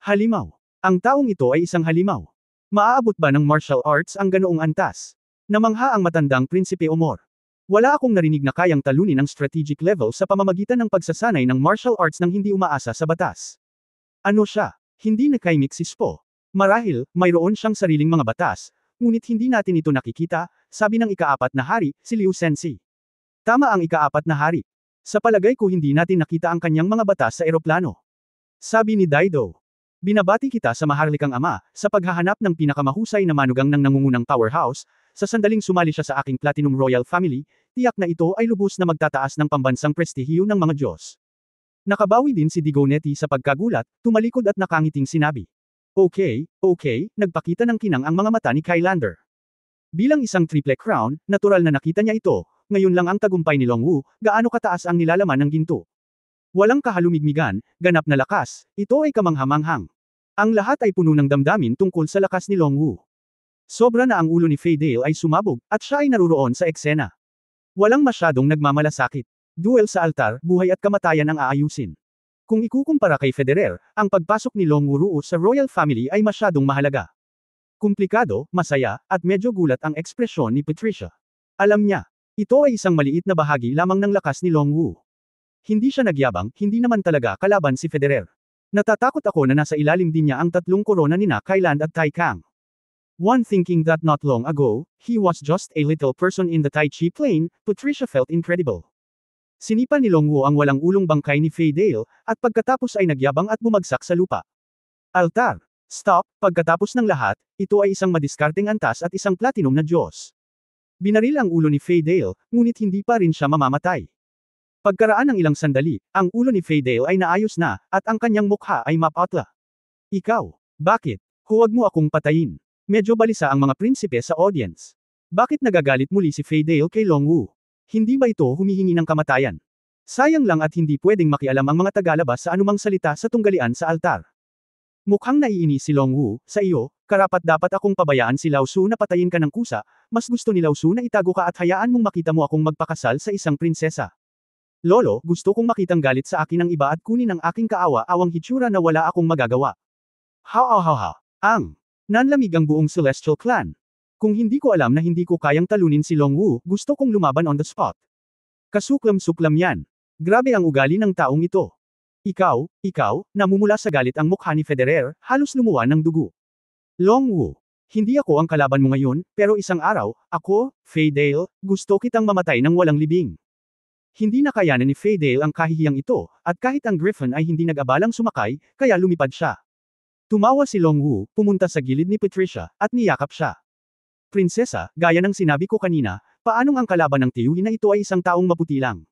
Halimaw. Ang taong ito ay isang halimaw. Maaabot ba ng martial arts ang ganoong antas? Namangha ang matandang Prinsipe Omor. Wala akong narinig na kayang talunin ang strategic level sa pamamagitan ng pagsasanay ng martial arts nang hindi umaasa sa batas. Ano siya? Hindi nakaimik si Spo. Marahil, mayroon siyang sariling mga batas, ngunit hindi natin ito nakikita, sabi ng ika-4 na hari, si Liu Sensi. Tama ang ika-4 na hari. Sa palagay ko hindi natin nakita ang kanyang mga batas sa eroplano. Sabi ni Daido. Binabati kita sa maharlikang ama, sa paghahanap ng pinakamahusay na manugang ng nangungunang powerhouse, sa sandaling sumali siya sa aking Platinum Royal Family, tiyak na ito ay lubos na magtataas ng pambansang prestihiyo ng mga Diyos. Nakabawi din si Digonetti sa pagkagulat, tumalikod at nakangiting sinabi. Okay, nagpakita ng kinang ang mga mata ni Kylander. Bilang isang triple crown, natural na nakita niya ito, ngayon lang ang tagumpay ni Longwu, gaano kataas ang nilalaman ng ginto. Walang kahalumigmigan, ganap na lakas, ito ay kamanghamanghang. Ang lahat ay puno ng damdamin tungkol sa lakas ni Longwu. Sobra na ang ulo ni Fadale ay sumabog, at siya ay naruroon sa eksena. Walang masyadong nagmamalasakit. Duel sa altar, buhay at kamatayan ang aayusin. Kung ikukumpara kay Federer, ang pagpasok ni Longwu Ruo sa royal family ay masyadong mahalaga. Komplikado, masaya, at medyo gulat ang ekspresyon ni Patricia. Alam niya, ito ay isang maliit na bahagi lamang ng lakas ni Longwu. Hindi siya nagyabang, hindi naman talaga kalaban si Federer. Natatakot ako na nasa ilalim din niya ang tatlong korona nina Kyland at Tai Kang. One thinking that not long ago, he was just a little person in the Tai Chi plane, Patricia felt incredible. Sinipa ni Longwu ang walang ulong bangkay ni Fadale, at pagkatapos ay nagyabang at bumagsak sa lupa. Altar. Stop, pagkatapos ng lahat, ito ay isang madiskarteng antas at isang platinum na Diyos. Binaril ang ulo ni Fadale, ngunit hindi pa rin siya mamamatay. Pagkaraan ng ilang sandali, ang ulo ni Fadale ay naayos na, at ang kanyang mukha ay mapatla. Ikaw, bakit? Huwag mo akong patayin. Medyo balisa ang mga prinsipe sa audience. Bakit nagagalit muli si Fadale kay Longwu? Hindi ba ito humihingi ng kamatayan? Sayang lang at hindi pwedeng makialam ang mga tagalabas sa anumang salita sa tunggalian sa altar. Mukhang naiinis si Longwu, sa iyo, karapat-dapat akong pabayaan si Lao Su na patayin ka ng kusa, mas gusto ni Lao Su na itago ka at hayaan mong makita mo akong magpakasal sa isang prinsesa. Lolo, gusto kong makitang galit sa akin ng iba at kunin ang aking kaawa-awang hitsura na wala akong magagawa. Nanlamig ang buong Celestial Clan. Kung hindi ko alam na hindi ko kayang talunin si Longwu, gusto kong lumaban on the spot. Kasuklam-suklam yan. Grabe ang ugali ng taong ito. Ikaw, namumula sa galit ang mukha ni Federer, halos lumuwa ng dugo. Longwu, hindi ako ang kalaban mo ngayon, pero isang araw, ako, Fei Dale, gusto kitang mamatay ng walang libing. Hindi nakayanan ni Fei Dale ang kahihiyang ito, at kahit ang Griffin ay hindi nag-abalang sumakay, kaya lumipad siya. Tumawa si Longwu, pumunta sa gilid ni Patricia, at niyakap siya. Prinsesa, gaya ng sinabi ko kanina, paanong ang kalaban ng tiyuhin na ito ay isang taong maputi lang?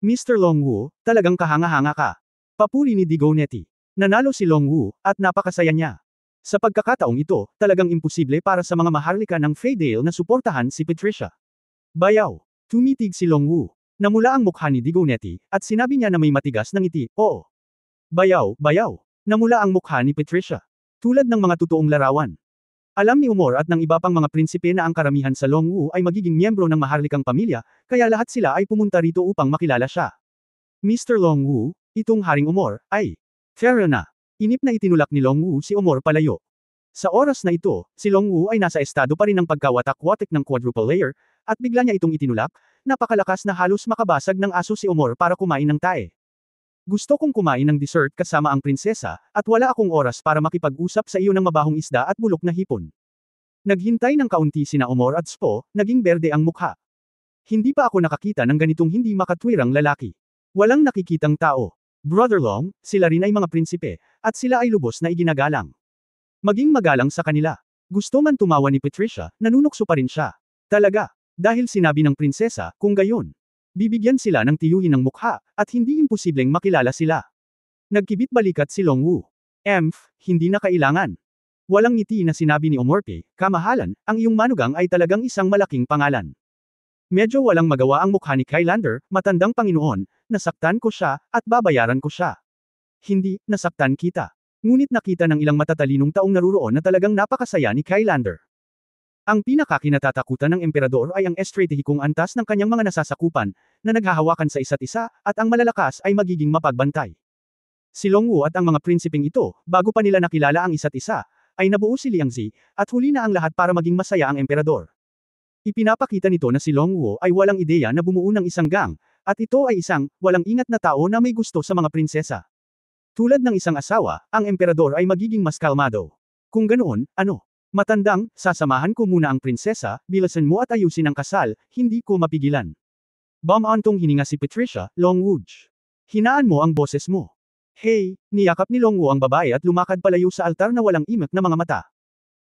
Mr. Longwu, talagang kahanga-hanga ka. Papuri ni Digonetti. Nanalo si Longwu, at napakasaya niya. Sa pagkakataong ito, talagang imposible para sa mga maharlika ng Fei Dale na suportahan si Patricia. Bayaw. Tumitig si Longwu. Namula ang mukha ni Digonetti, at sinabi niya na may matigas na ngiti, oo. Bayaw. Namula ang mukha ni Patricia. Tulad ng mga totoong larawan. Alam ni Umor at ng iba pang mga prinsipe na ang karamihan sa Longwu ay magiging miyembro ng maharlikang pamilya, kaya lahat sila ay pumunta rito upang makilala siya. Mr. Longwu, itong Haring Umor, ay Pharaoh na. Inip na itinulak ni Longwu si Umor palayo. Sa oras na ito, si Longwu ay nasa estado pa rin ng pagkawatak-watik ng quadruple layer, at bigla niya itong itinulak, napakalakas na halos makabasag ng aso si Umor para kumain ng tae. Gusto kong kumain ng dessert kasama ang prinsesa, at wala akong oras para makipag-usap sa iyo ng mabahong isda at bulok na hipon. Naghintay ng kaunti sina Umor at Spo, naging berde ang mukha. Hindi pa ako nakakita ng ganitong hindi makatwirang lalaki. Walang nakikitang tao. Brother Long, sila rin ay mga prinsipe, at sila ay lubos na iginagalang. Maging magalang sa kanila. Gusto man tumawa ni Patricia, nanunukso pa rin siya. Talaga, dahil sinabi ng prinsesa, kung gayon. Bibigyan sila ng tiyuhin ng mukha, at hindi imposibleng makilala sila. Nagkibit balikat si Longwu. Hindi na kailangan. Walang ngiti na sinabi ni Omorpe, kamahalan, ang iyong manugang ay talagang isang malaking pangalan. Medyo walang magawa ang mukha ni Kylander, matandang Panginoon, nasaktan ko siya, at babayaran ko siya. Hindi, nasaktan kita. Ngunit nakita ng ilang matatalinong taong naruroon na talagang napakasaya ni Kylander. Ang pinakakinatatakutan ng emperador ay ang estratehikong antas ng kanyang mga nasasakupan, na naghahawakan sa isa't isa, at ang malalakas ay magiging mapagbantay. Si Longwu at ang mga prinsipeng ito, bago pa nila nakilala ang isa't isa, ay nabuo si Liangzi, at huli na ang lahat para maging masaya ang emperador. Ipinapakita nito na si Longwu ay walang ideya na bumuo ng isang gang, at ito ay isang, walang ingat na tao na may gusto sa mga prinsesa. Tulad ng isang asawa, ang emperador ay magiging mas kalmado. Kung ganoon, ano? Matandang, sasamahan ko muna ang prinsesa, bilasan mo at ayusin ang kasal, hindi ko mapigilan. Bumantong hininga si Patricia, Longwu. Hinaan mo ang boses mo. Hey, niyakap ni Longwu ang babae at lumakad palayo sa altar na walang imik na mga mata.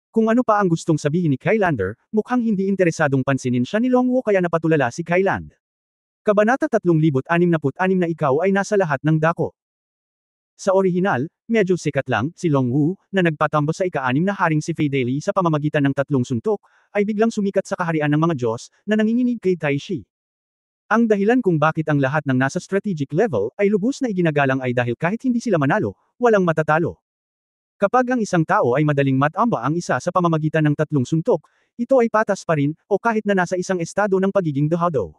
Kung ano pa ang gustong sabihin ni Kylander, mukhang hindi interesadong pansinin siya ni Longwu kaya napatulala si Kyland. Kabanata 3066 na ikaw ay nasa lahat ng dako. Sa orihinal, medyo sikat lang, si Longwu, na nagpatambo sa ika-6 na haring si Fei Dale sa pamamagitan ng 3 suntok, ay biglang sumikat sa kaharian ng mga Diyos, na nanginginig kay Tai Shi. Ang dahilan kung bakit ang lahat ng nasa strategic level ay lubos na iginagalang ay dahil kahit hindi sila manalo, walang matatalo. Kapag ang isang tao ay madaling matamba ang isa sa pamamagitan ng 3 suntok, ito ay patas pa rin, o kahit na nasa isang estado ng pagiging dehado.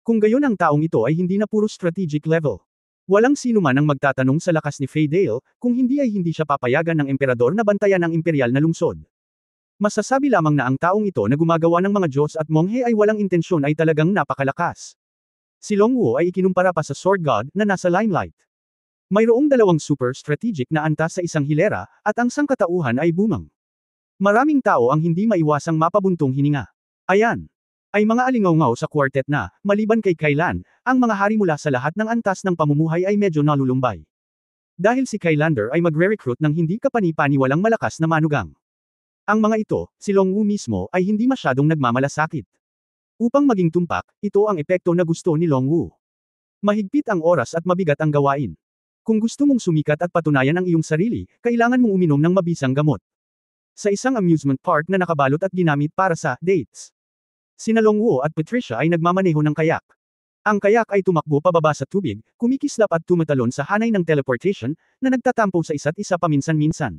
Kung gayon ang taong ito ay hindi na puro strategic level. Walang sino man ang magtatanong sa lakas ni Fei Dale, kung hindi ay hindi siya papayagan ng emperador na bantayan ang imperial na lungsod. Masasabi lamang na ang taong ito na gumagawa ng mga Diyos at monghe ay walang intensyon ay talagang napakalakas. Si Longwu ay ikinumpara pa sa Sword God na nasa limelight. Mayroong 2 super strategic na antas sa isang hilera, at ang sangkatauhan ay bumang. Maraming tao ang hindi maiwasang mapabuntong hininga. Ayan. Ay mga alingaw sa quartet na, maliban kay Kyland, ang mga hari mula sa lahat ng antas ng pamumuhay ay medyo nalulumbay. Dahil si Kylander ay magre-recruit ng hindi kapani-paniwalang malakas na manugang. Ang mga ito, si Longwu mismo, ay hindi masyadong nagmamalasakit. Upang maging tumpak, ito ang epekto na gusto ni Longwu. Mahigpit ang oras at mabigat ang gawain. Kung gusto mong sumikat at patunayan ang iyong sarili, kailangan mong uminom ng mabisang gamot. Sa isang amusement park na nakabalot at ginamit para sa dates. Sina Longwu at Patricia ay nagmamaneho ng kayak. Ang kayak ay tumakbo pababa sa tubig, kumikislap at tumatalon sa hanay ng teleportation, na nagtatampo sa isa't isa paminsan-minsan.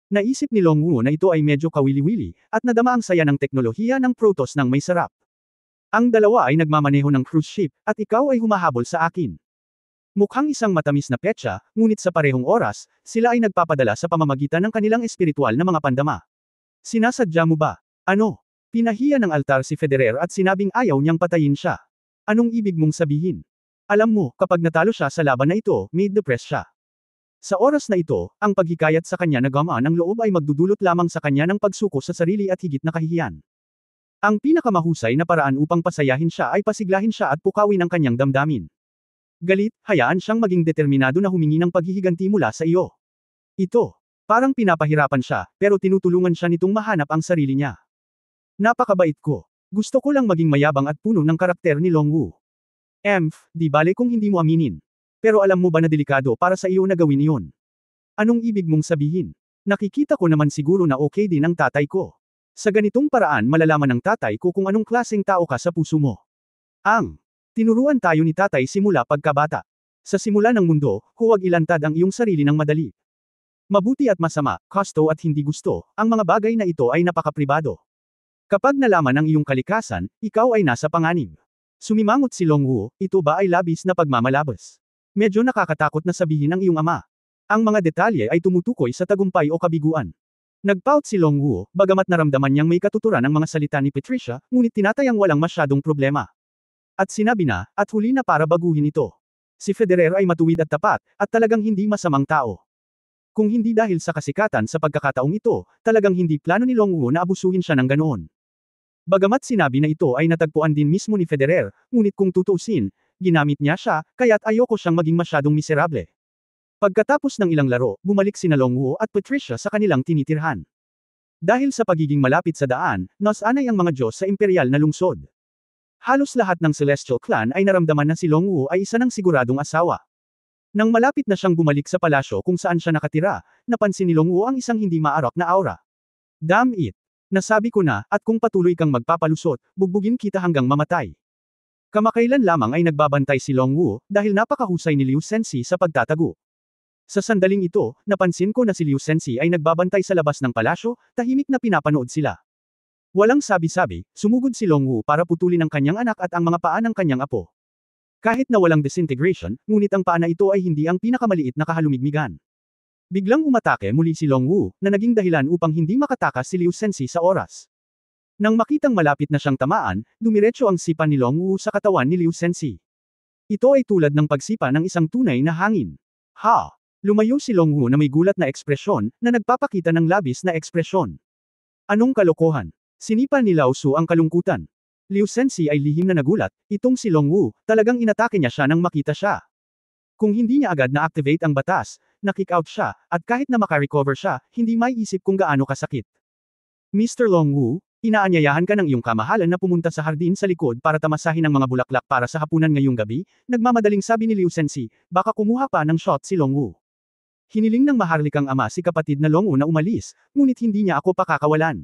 Naisip ni Longwu na ito ay medyo kawili-wili, at nadama ang saya ng teknolohiya ng Protoss ng may sarap. Ang dalawa ay nagmamaneho ng cruise ship, at ikaw ay humahabol sa akin. Mukhang isang matamis na petsa, ngunit sa parehong oras, sila ay nagpapadala sa pamamagitan ng kanilang espiritual na mga pandama. Sinasadya mo ba? Ano? Pinahiya ng altar si Federer at sinabing ayaw niyang patayin siya. Anong ibig mong sabihin? Alam mo, kapag natalo siya sa laban na ito, may depress siya. Sa oras na ito, ang paghikayat sa kanya na gamaan ng loob ay magdudulot lamang sa kanya ng pagsuko sa sarili at higit na kahihiyan. Ang pinakamahusay na paraan upang pasayahin siya ay pasiglahin siya at pukawin ang kanyang damdamin. Galit, hayaan siyang maging determinado na humingi ng paghihiganti mula sa iyo. Ito, parang pinapahirapan siya, pero tinutulungan siya nitong mahanap ang sarili niya. Napakabait ko. Gusto ko lang maging mayabang at puno ng karakter ni Longwoo. Di bale kung hindi mo aminin. Pero alam mo ba na delikado para sa iyo na gawin iyon? Anong ibig mong sabihin? Nakikita ko naman siguro na okay din ang tatay ko. Sa ganitong paraan malalaman ng tatay ko kung anong klaseng tao ka sa puso mo. Tinuruan tayo ni tatay simula pagkabata. Sa simula ng mundo, huwag ilantad ang iyong sarili ng madali. Mabuti at masama, gusto at hindi gusto, ang mga bagay na ito ay napakapribado. Kapag nalaman ang iyong kalikasan, ikaw ay nasa panganib. Sumimangot si Longwoo, ito ba ay labis na pagmamalabas? Medyo nakakatakot na sabihin ng iyong ama. Ang mga detalye ay tumutukoy sa tagumpay o kabiguan. Nagpout si Longwoo, bagamat naramdaman niyang may katuturan ang mga salita ni Patricia, ngunit tinatayang walang masyadong problema. At sinabi na, at huli na para baguhin ito. Si Federer ay matuwid at tapat, at talagang hindi masamang tao. Kung hindi dahil sa kasikatan sa pagkakataong ito, talagang hindi plano ni Longwoo na abusuhin siya ng ganoon. Bagamat sinabi na ito ay natagpuan din mismo ni Federer, ngunit kung tutuusin, ginamit niya siya, kaya't ayoko siyang maging masyadong miserable. Pagkatapos ng ilang laro, bumalik sina Longwoo at Patricia sa kanilang tinitirhan. Dahil sa pagiging malapit sa daan, nasanay ang mga Diyos sa imperial na lungsod. Halos lahat ng Celestial Clan ay naramdaman na si Longwoo ay isa ng siguradong asawa. Nang malapit na siyang bumalik sa palasyo kung saan siya nakatira, napansin ni Longwoo ang isang hindi maarok na aura. Damn it! Nasabi ko na, at kung patuloy kang magpapalusot, bugbugin kita hanggang mamatay. Kamakailan lamang ay nagbabantay si Longwoo, dahil napakahusay ni Liu Sensi sa pagtatago. Sa sandaling ito, napansin ko na si Liu Sensi ay nagbabantay sa labas ng palasyo, tahimik na pinapanood sila. Walang sabi-sabi, sumugod si Longwoo para putulin ang kanyang anak at ang mga paa ng kanyang apo. Kahit na walang disintegration, ngunit ang paa na ito ay hindi ang pinakamaliit na kahalumigmigan. Biglang umatake muli si Longwoo, na naging dahilan upang hindi makatakas si Liu Sensi sa oras. Nang makitang malapit na siyang tamaan, dumiretso ang sipa ni Longwoo sa katawan ni Liu Sensi. Ito ay tulad ng pagsipa ng isang tunay na hangin. Lumayo si Longwoo na may gulat na ekspresyon, na nagpapakita ng labis na ekspresyon. Anong kalokohan? Sinipa ni Lao Su ang kalungkutan. Liu Sensi ay lihim na nagulat, itong si Longwoo, talagang inatake niya siya nang makita siya. Kung hindi niya agad na-activate ang batas, na-kick out siya, at kahit na makarecover siya, hindi maiisip kung gaano kasakit. Mr. Longwoo, inaanyayahan ka ng iyong kamahalan na pumunta sa hardin sa likod para tamasahin ang mga bulaklak para sa hapunan ngayong gabi, nagmamadaling sabi ni Liu Sensi, baka kumuha pa ng shot si Longwoo. Hiniling ng maharlikang ama si kapatid na Longwoo na umalis, ngunit hindi niya ako pakakawalan.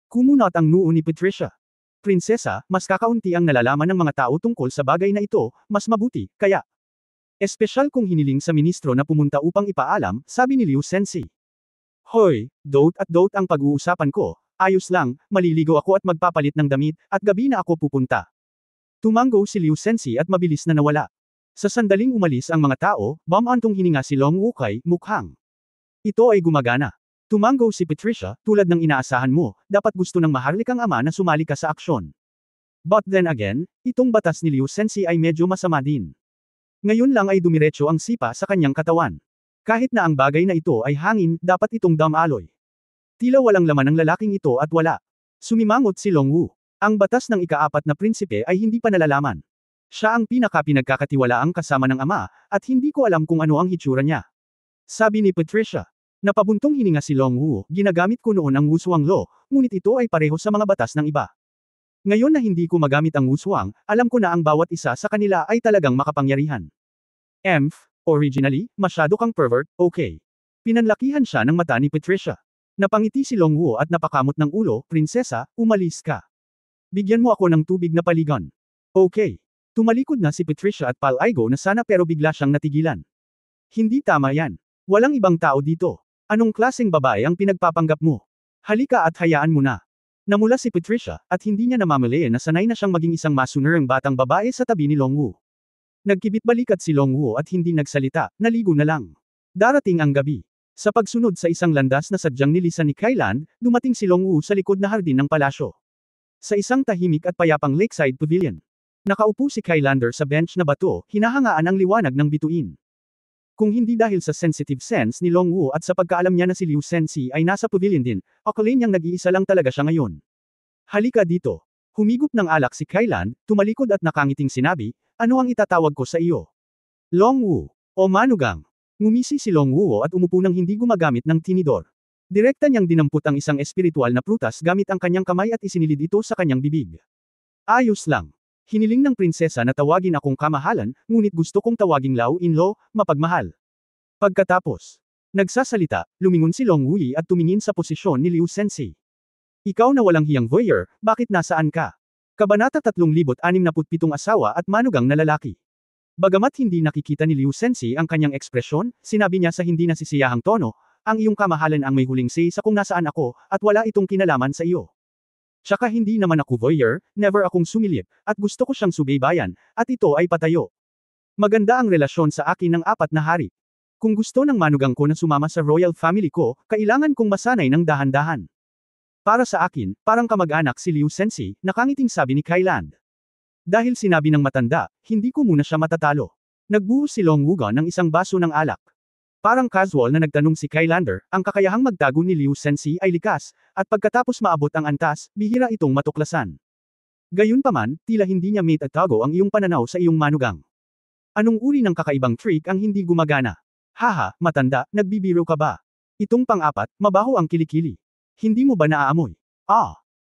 Kumunot ang noo ni Patricia. Prinsesa, mas kakaunti ang nalalaman ng mga tao tungkol sa bagay na ito, mas mabuti, kaya. Espesyal kung hiniling sa ministro na pumunta upang ipaalam, sabi ni Liu Sensi. Hoy, dote ang pag-uusapan ko, ayos lang, maliligo ako at magpapalit ng damit, at gabi na ako pupunta. Tumango si Liu Sensi at mabilis na nawala. Sa sandaling umalis ang mga tao, bumantong hininga si Longwoo kay, mukhang. Ito ay gumagana. Tumango si Patricia, tulad ng inaasahan mo, dapat gusto ng maharlikang ama na sumali ka sa aksyon. But then again, itong batas ni Liu Sensi ay medyo masama din. Ngayon lang ay dumiretso ang sipa sa kanyang katawan. Kahit na ang bagay na ito ay hangin, dapat itong damaloy. Tila walang laman ang lalaking ito at wala. Sumimangot si Longwoo. Ang batas ng ika-4 na prinsipe ay hindi pa nalalaman. Siya ang pinaka-pinagkakatiwalaang kasama ng ama, at hindi ko alam kung ano ang hitsura niya. Sabi ni Patricia. Napabuntong hininga si Longwoo, ginagamit ko noon ang wuswang law, ngunit ito ay pareho sa mga batas ng iba. Ngayon na hindi ko magamit ang wuswang, alam ko na ang bawat isa sa kanila ay talagang makapangyarihan. Originally, masyado kang pervert, okay. Pinanlakihan siya ng mata ni Patricia. Napangiti si Longwoo at napakamot ng ulo, prinsesa, umalis ka. Bigyan mo ako ng tubig na paligon. Okay. Tumalikod na si Patricia at Pal-Aigo na sana pero bigla siyang natigilan. Hindi tama yan. Walang ibang tao dito. Anong klaseng babae ang pinagpapanggap mo? Halika at hayaan mo na. Namula si Patricia, at hindi niya namamalayan na sanay na siyang maging isang masunerang batang babae sa tabi ni Longwoo. Nagkibit balikat si Longwoo at hindi nagsalita, naligo na lang. Darating ang gabi. Sa pagsunod sa isang landas na sadyang nilisan ni Kailan, dumating si Longwoo sa likod na hardin ng palasyo. Sa isang tahimik at payapang lakeside pavilion. Nakaupo si Kylander sa bench na bato, hinahangaan ang liwanag ng bituin. Kung hindi dahil sa sensitive sense ni Long Wu at sa pagkaalam niya na si Liu Sensi ay nasa pavilion din, akalain niyang nag-iisa lang talaga siya ngayon. Halika dito. Humigop ng alak si Kylan, tumalikod at nakangiting sinabi, ano ang itatawag ko sa iyo? Long Wu. O manugang. Ngumisi si Long Wu at umupo nang hindi gumagamit ng tinidor. Direkta niyang dinampot ang isang espiritual na prutas gamit ang kanyang kamay at isinilid ito sa kanyang bibig. Ayos lang. Hiniling ng prinsesa na tawagin akong kamahalan, ngunit gusto kong tawaging Lao-in-law, mapagmahal. Pagkatapos, nagsasalita, lumingon si Long Wu at tumingin sa posisyon ni Liu Sensi. Ikaw na walang hiyang voyeur, bakit nasaan ka? Kabanata 3,067 asawa at manugang na lalaki. Bagamat hindi nakikita ni Liu Sensi ang kanyang ekspresyon, sinabi niya sa hindi nasisiyahang tono, ang iyong kamahalan ang may huling say sa kung nasaan ako, at wala itong kinalaman sa iyo. Tsaka hindi naman ako voyeur, never akong sumilip, at gusto ko siyang subaybayan, at ito ay patayo. Maganda ang relasyon sa akin ng 4 na hari. Kung gusto ng manugang ko na sumama sa royal family ko, kailangan kong masanay ng dahan-dahan. Para sa akin, parang kamag-anak si Liu Sensi, nakangiting sabi ni Kylan. Dahil sinabi ng matanda, hindi ko muna siya matatalo. Nagbuhos si Long Wuga ng isang baso ng alak. Parang casual na nagtanong si Kylander, ang kakayahang magtago ni Liu Sensi ay likas, at pagkatapos maabot ang antas, bihira itong matuklasan. Gayunpaman, tila hindi niya mate at tago ang iyong pananaw sa iyong manugang. Anong uri ng kakaibang trick ang hindi gumagana? Haha, matanda, nagbibiro ka ba? Itong pang-4, mabaho ang kilikili. Hindi mo ba naaamoy?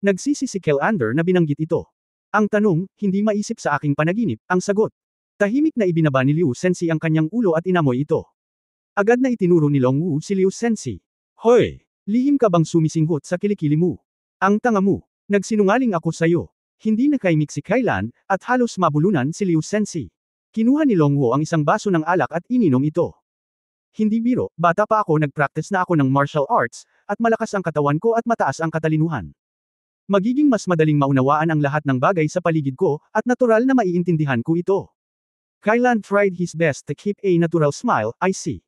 Nagsisi si Kylander na binanggit ito. Ang tanong, hindi maisip sa aking panaginip, ang sagot. Tahimik na ibinaba ni Liu Sensi ang kanyang ulo at inamoy ito. Agad na itinuro ni Long Wu si Liu Sensi. Hoy! Lihim ka bang sumisinghot sa kilikili mo? Ang tanga mo. Nagsinungaling ako sa'yo. Hindi nakaimik si Kylan, at halos mabulunan si Liu Sensi. Kinuha ni Long Wu ang isang baso ng alak at ininom ito. Hindi biro, bata pa ako nag-practice na ako ng martial arts, at malakas ang katawan ko at mataas ang katalinuhan. Magiging mas madaling maunawaan ang lahat ng bagay sa paligid ko, at natural na maiintindihan ko ito. Kylan tried his best to keep a natural smile, I see.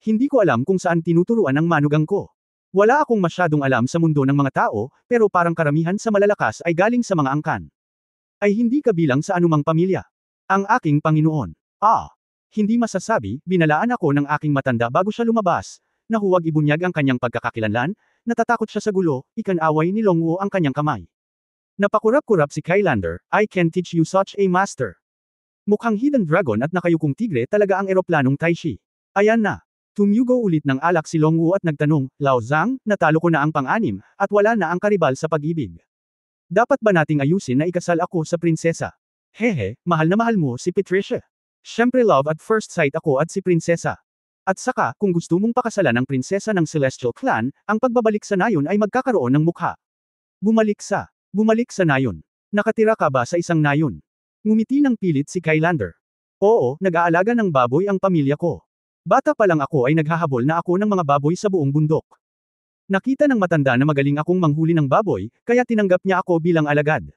Hindi ko alam kung saan tinuturuan ang manugang ko. Wala akong masyadong alam sa mundo ng mga tao, pero parang karamihan sa malalakas ay galing sa mga angkan. Ay hindi kabilang sa anumang pamilya. Ang aking Panginoon. Hindi masasabi, binalaan ako ng aking matanda bago siya lumabas, na huwag ibunyag ang kanyang pagkakakilanlan, natatakot siya sa gulo, ikanaway ni Long Wu ang kanyang kamay. Napakurap-kurap si Kylander, I can teach you such a master. Mukhang hidden dragon at nakayukong tigre talaga ang eroplanong Taishi. Ayan na. Tumyugo ulit ng alak si Long Wu at nagtanong, Lao Zhang, natalo ko na ang pang-6, at wala na ang karibal sa pag-ibig. Dapat ba nating ayusin na ikasal ako sa prinsesa? Hehe, mahal na mahal mo si Patricia. Siyempre love at first sight ako at si prinsesa. At saka, kung gusto mong pakasalan ang prinsesa ng Celestial Clan, ang pagbabalik sa nayon ay magkakaroon ng mukha. Bumalik sa nayon. Nakatira ka ba sa isang nayon? Ngumiti ng pilit si Kylander. Oo, nag-aalaga ng baboy ang pamilya ko. Bata pa lang ako ay naghahabol na ako ng mga baboy sa buong bundok. Nakita ng matanda na magaling akong manghuli ng baboy, kaya tinanggap niya ako bilang alagad.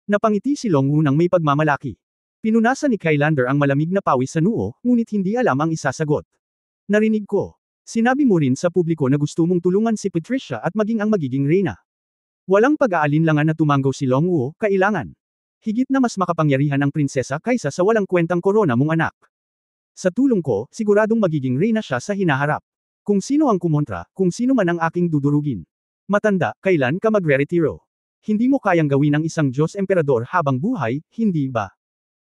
Napangiti si Long Wu ng may pagmamalaki. Pinunasan ni Kylander ang malamig na pawis sa noo, ngunit hindi alam ang isasagot. Narinig ko. Sinabi mo rin sa publiko na gusto mong tulungan si Patricia at maging ang magiging reyna. Walang pag-aalinlangan na tumanggaw si Long Wu, kailangan. Higit na mas makapangyarihan ang prinsesa kaysa sa walang kwentang korona mong anak. Sa tulong ko, siguradong magiging reyna siya sa hinaharap. Kung sino ang kumontra, kung sino man ang aking dudurugin. Matanda, kailan ka magre-retiro? Hindi mo kayang gawin ang isang Diyos Emperador habang buhay, hindi ba?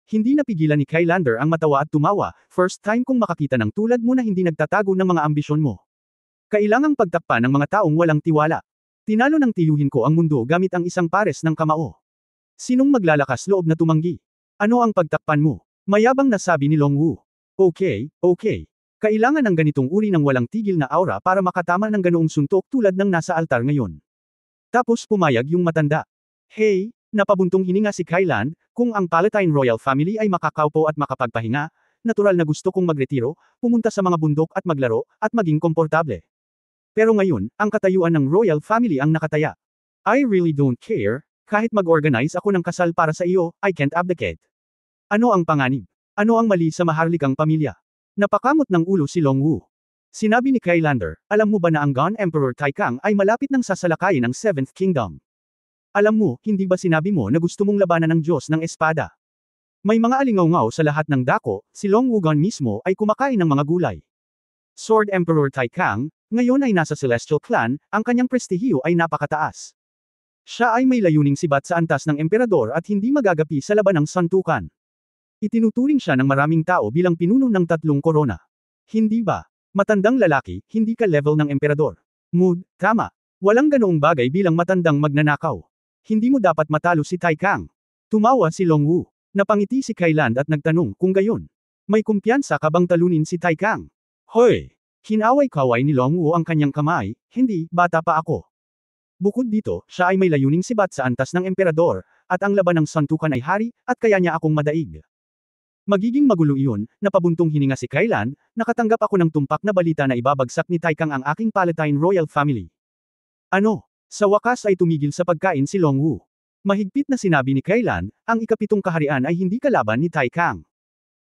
Hindi napigilan ni Kylander ang matawa at tumawa, first time kong makakita ng tulad mo na hindi nagtatago ng mga ambisyon mo. Kailangang pagtakpan ng mga taong walang tiwala. Tinalo ng tiyuhin ko ang mundo gamit ang isang pares ng kamao. Sinong maglalakas loob na tumanggi? Ano ang pagtakpan mo? Mayabang na sabi ni Long Wu. Okay. Kailangan ng ganitong uri ng walang tigil na aura para makatama ng ganoong suntok tulad ng nasa altar ngayon. Tapos pumayag yung matanda. Hey, napabuntong hininga si Kylan, kung ang Palatine Royal Family ay makakaupo at makapagpahinga, natural na gusto kong magretiro, pumunta sa mga bundok at maglaro, at maging komportable. Pero ngayon, ang katayuan ng Royal Family ang nakataya. I really don't care, kahit mag-organize ako ng kasal para sa iyo, I can't abdicate. Ano ang panganib? Ano ang mali sa maharlikang pamilya? Napakamot ng ulo si Long Wu. Sinabi ni Kylander, alam mo ba na ang God Emperor Taikang ay malapit ng sasalakayin ng 7th Kingdom? Alam mo, hindi ba sinabi mo na gusto mong labanan ng Diyos ng espada? May mga alingaw sa lahat ng dako, si Long Wugon mismo ay kumakain ng mga gulay. Sword Emperor Tai Kang, ngayon ay nasa Celestial Clan, ang kanyang prestihiyo ay napakataas. Siya ay may layuning sibat sa antas ng emperador at hindi magagapi sa laban ng santukan. Itinuturing siya ng maraming tao bilang pinuno ng 3 korona. Hindi ba? Matandang lalaki, hindi ka level ng emperador. Mood, tama. Walang ganoong bagay bilang matandang magnanakaw. Hindi mo dapat matalo si Tai Kang. Tumawa si Long Wu. Napangiti si Kailan at nagtanong kung gayon. May kumpiyansa ka bang talunin si Tai Kang? Hoy! Hinaway-kaway ni Long Wu ang kanyang kamay, hindi, bata pa ako. Bukod dito, siya ay may layuning sibat sa antas ng emperador, at ang laban ng santukan ay hari, at kaya niya akong madaig. Magiging magulo iyon, napabuntong hininga si Kailan, nakatanggap ako ng tumpak na balita na ibabagsak ni Tai Kang ang aking Palatine Royal Family. Ano? Sa wakas ay tumigil sa pagkain si Long Wu. Mahigpit na sinabi ni Kailan, ang ika-7 kaharian ay hindi kalaban ni Tai Kang.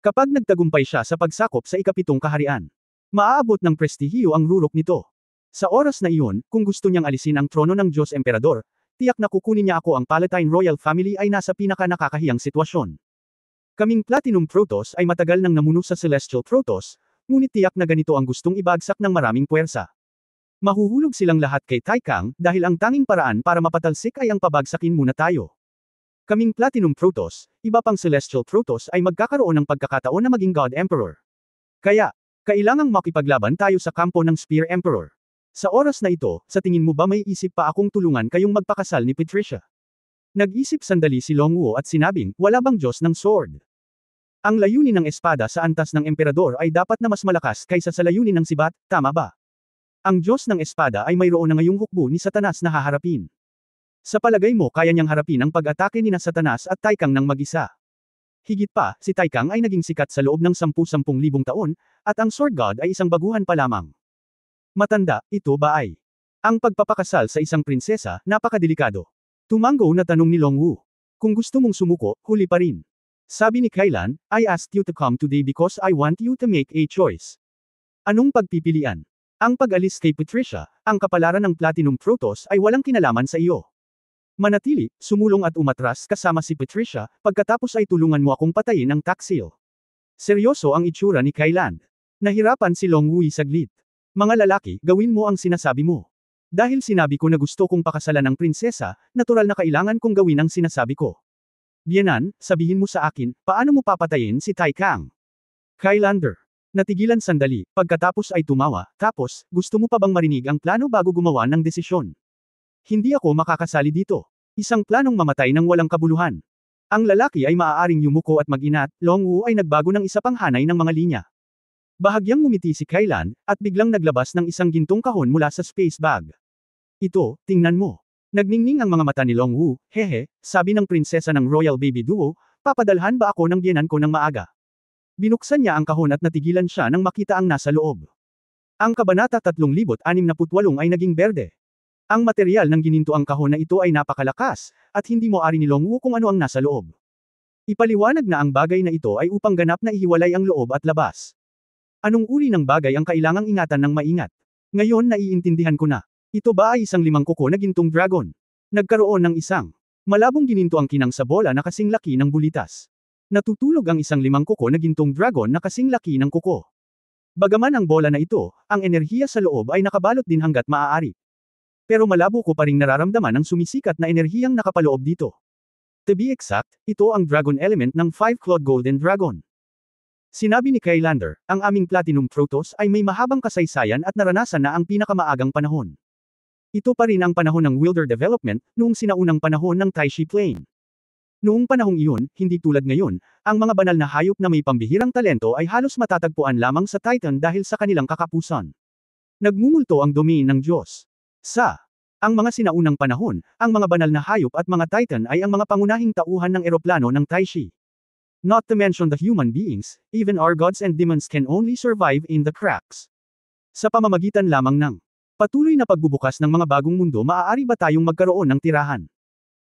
Kapag nagtagumpay siya sa pagsakop sa ika-7 kaharian, maaabot ng prestihiyo ang rurok nito. Sa oras na iyon, kung gusto niyang alisin ang trono ng Diyos Emperador, tiyak na kukunin niya ako ang Palatine Royal Family ay nasa pinaka-nakakahiyang sitwasyon. Kaming Platinum Protoss ay matagal nang namuno sa Celestial Protoss, ngunit tiyak na ganito ang gustong ibagsak ng maraming puwersa. Mahuhulog silang lahat kay Tai Kang dahil ang tanging paraan para mapatalsik ay ang pabagsakin muna tayo. Kaming Platinum Protoss, iba pang Celestial Protoss ay magkakaroon ng pagkakataon na maging God Emperor. Kaya, kailangang makipaglaban tayo sa kampo ng Spear Emperor. Sa oras na ito, sa tingin mo ba may isip pa akong tulungan kayong magpakasal ni Patricia? Nag-isip sandali si Long Wu at sinabing, wala bang Diyos ng sword? Ang layunin ng espada sa antas ng emperador ay dapat na mas malakas kaysa sa layunin ng sibat, tama ba? Ang Diyos ng espada ay mayroon na ngayong hukbo ni Satanas na haharapin. Sa palagay mo kaya niyang harapin ang pag-atake ni na Satanas at Tai Kang ng mag-isa. Higit pa, si Tai Kang ay naging sikat sa loob ng 10,000 taon, at ang Sword God ay isang baguhan pa lamang. Matanda, ito ba ay? Ang pagpapakasal sa isang prinsesa, napakadelikado. Tumanggo na tanong ni Long Wu. Kung gusto mong sumuko, huli pa rin. Sabi ni Kailan, I asked you to come today because I want you to make a choice. Anong pagpipilian? Ang pag-alis kay Patricia, ang kapalaran ng Platinum Protoss ay walang kinalaman sa iyo. Manatili, sumulong at umatras kasama si Patricia, pagkatapos ay tulungan mo akong patayin ang Taksil. Seryoso ang itsura ni Kailan. Nahirapan si Long Wu saglit. Mga lalaki, gawin mo ang sinasabi mo. Dahil sinabi ko na gusto kong pakasalan ng prinsesa, natural na kailangan kong gawin ang sinasabi ko. Biyenan, sabihin mo sa akin, paano mo papatayin si Tai Kang? Kailander. Natigilan sandali, pagkatapos ay tumawa, tapos, gusto mo pa bang marinig ang plano bago gumawa ng desisyon? Hindi ako makakasali dito. Isang planong mamatay ng walang kabuluhan. Ang lalaki ay maaaring yumuko at mag-inat, Long Wu ay nagbago ng isa pang hanay ng mga linya. Bahagyang ngumiti si Kailan, at biglang naglabas ng isang gintong kahon mula sa space bag. Ito, tingnan mo. Nagningning ang mga mata ni Long Wu, hehe, sabi ng prinsesa ng Royal Baby Duo, papadalhan ba ako ng biyenan ko ng maaga? Binuksan niya ang kahon at natigilan siya nang makita ang nasa loob. Ang kabanata 3068 ay naging berde. Ang material ng ginintoang kahon na ito ay napakalakas, at hindi mo ari ni Long Wu kung ano ang nasa loob. Ipaliwanag na ang bagay na ito ay upang ganap na ihiwalay ang loob at labas. Anong uri ng bagay ang kailangang ingatan ng maingat? Ngayon naiintindihan ko na. Ito ba ay isang 5 kuko na gintong dragon? Nagkaroon ng isang malabong gininto ang kinang sa bola na kasing laki ng bulitas. Natutulog ang isang 5 kuko na gintong dragon na kasing laki ng kuko. Bagaman ang bola na ito, ang enerhiya sa loob ay nakabalot din hanggat maaari. Pero malabo ko pa ring nararamdaman ang sumisikat na enerhiyang nakapaloob dito. To be exact, ito ang dragon element ng 5-clawed golden dragon. Sinabi ni Kailander, ang aming Platinum Protoss ay may mahabang kasaysayan at naranasan na ang pinakamaagang panahon. Ito pa rin ang panahon ng Wilder Development, noong sinaunang panahon ng Taishi Plain. Noong panahong iyon, hindi tulad ngayon, ang mga banal na hayop na may pambihirang talento ay halos matatagpuan lamang sa Titan dahil sa kanilang kakapusan. Nagmumulto ang domain ng Diyos. Sa ang mga sinaunang panahon, ang mga banal na hayop at mga Titan ay ang mga pangunahing tauhan ng eroplano ng Taishi. Not to mention the human beings, even our gods and demons can only survive in the cracks. Sa pamamagitan lamang ng patuloy na pagbubukas ng mga bagong mundo, maaari ba tayong magkaroon ng tirahan?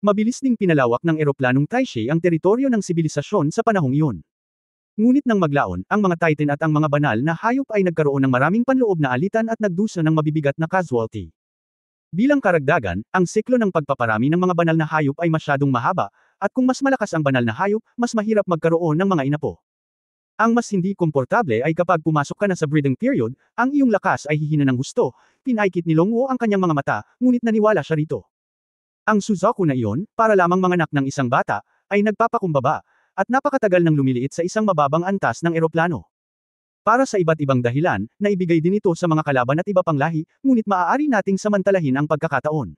Mabilis ding pinalawak ng eroplanong Taishi ang teritoryo ng sibilisasyon sa panahong iyon. Ngunit nang maglaon, ang mga Titan at ang mga banal na hayop ay nagkaroon ng maraming panloob na alitan at nagdusa ng mabibigat na casualty. Bilang karagdagan, ang siklo ng pagpaparami ng mga banal na hayop ay masyadong mahaba, At kung mas malakas ang banal na hayop, mas mahirap magkaroon ng mga inapo. Ang mas hindi komportable ay kapag pumasok ka na sa breeding period, ang iyong lakas ay hihina ng husto. Pinaikit ni Longwo ang kanyang mga mata, ngunit naniwala siya rito. Ang Suzaku na iyon, para lamang manganak ng isang bata, ay nagpapakumbaba, at napakatagal nang lumiliit sa isang mababang antas ng eroplano. Para sa iba't ibang dahilan, naibigay din ito sa mga kalaban at iba pang lahi, ngunit maaari nating samantalahin ang pagkakataon.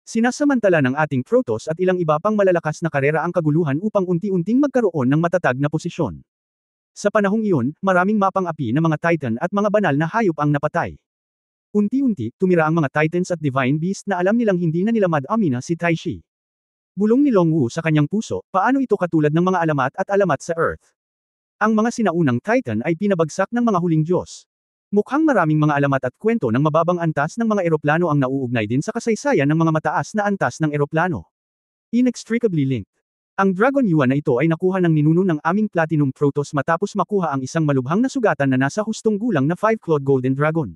Sinasamantala ng ating Protoss at ilang iba pang malalakas na karera ang kaguluhan upang unti-unting magkaroon ng matatag na posisyon. Sa panahong iyon, maraming mapang-api na mga Titan at mga banal na hayop ang napatay. Unti-unti, tumira ang mga Titans at Divine Beast na alam nilang hindi na nila Madamina si Taishi. Bulong ni Longwu sa kanyang puso, paano ito katulad ng mga alamat at alamat sa Earth? Ang mga sinaunang Titan ay pinabagsak ng mga huling Diyos. Mukhang maraming mga alamat at kwento ng mababang antas ng mga eroplano ang nauugnay din sa kasaysayan ng mga mataas na antas ng eroplano. Inextricably linked. Ang Dragon Yuan na ito ay nakuha ng ninuno ng aming Platinum Protoss matapos makuha ang isang malubhang na sugatan na nasa hustong gulang na 5-clawed Golden Dragon.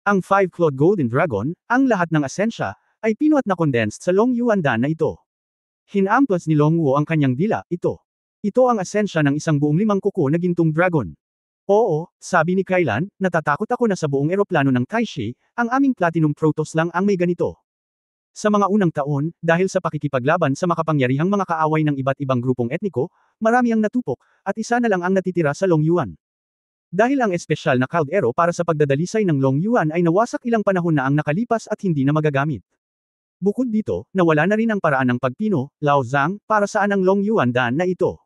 Ang 5-clawed Golden Dragon, ang lahat ng asensya, ay pinuat na condensed sa Long Yuan Dan na ito. Hinamplas ni Longwo ang kanyang dila, ito. Ito ang asensya ng isang buong 5 kuko na gintong dragon. Oo, sabi ni Kailan, natatakot ako na sa buong eroplano ng Taishi, ang aming Platinum Protoss lang ang may ganito. Sa mga unang taon, dahil sa pakikipaglaban sa makapangyarihang mga kaaway ng iba't ibang grupong etniko, marami ang natupok, at isa na lang ang natitira sa Long Yuan. Dahil ang espesyal na kaldero para sa pagdadalisay ng Long Yuan ay nawasak ilang panahon na ang nakalipas at hindi na magagamit. Bukod dito, nawala na rin ang paraan ng pagpino, Lao Zhang, para saan ang Long Yuan Dan na ito.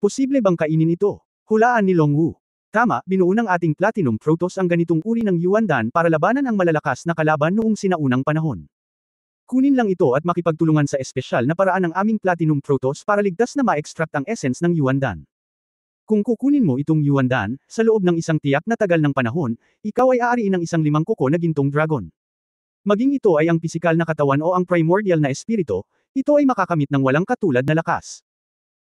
Posible bang kainin ito? Hulaan ni Longwu. Tama, binuo ng ating Platinum Protoss ang ganitong uri ng Yuan Dan para labanan ang malalakas na kalaban noong sinaunang panahon. Kunin lang ito at makipagtulungan sa espesyal na paraan ng aming Platinum Protoss para ligtas na ma-extract ang essence ng Yuan Dan. Kung kukunin mo itong Yuan Dan, sa loob ng isang tiyak na tagal ng panahon, ikaw ay aariin ng isang 5 kuko na gintong dragon. Maging ito ay ang pisikal na katawan o ang primordial na espiritu, ito ay makakamit ng walang katulad na lakas.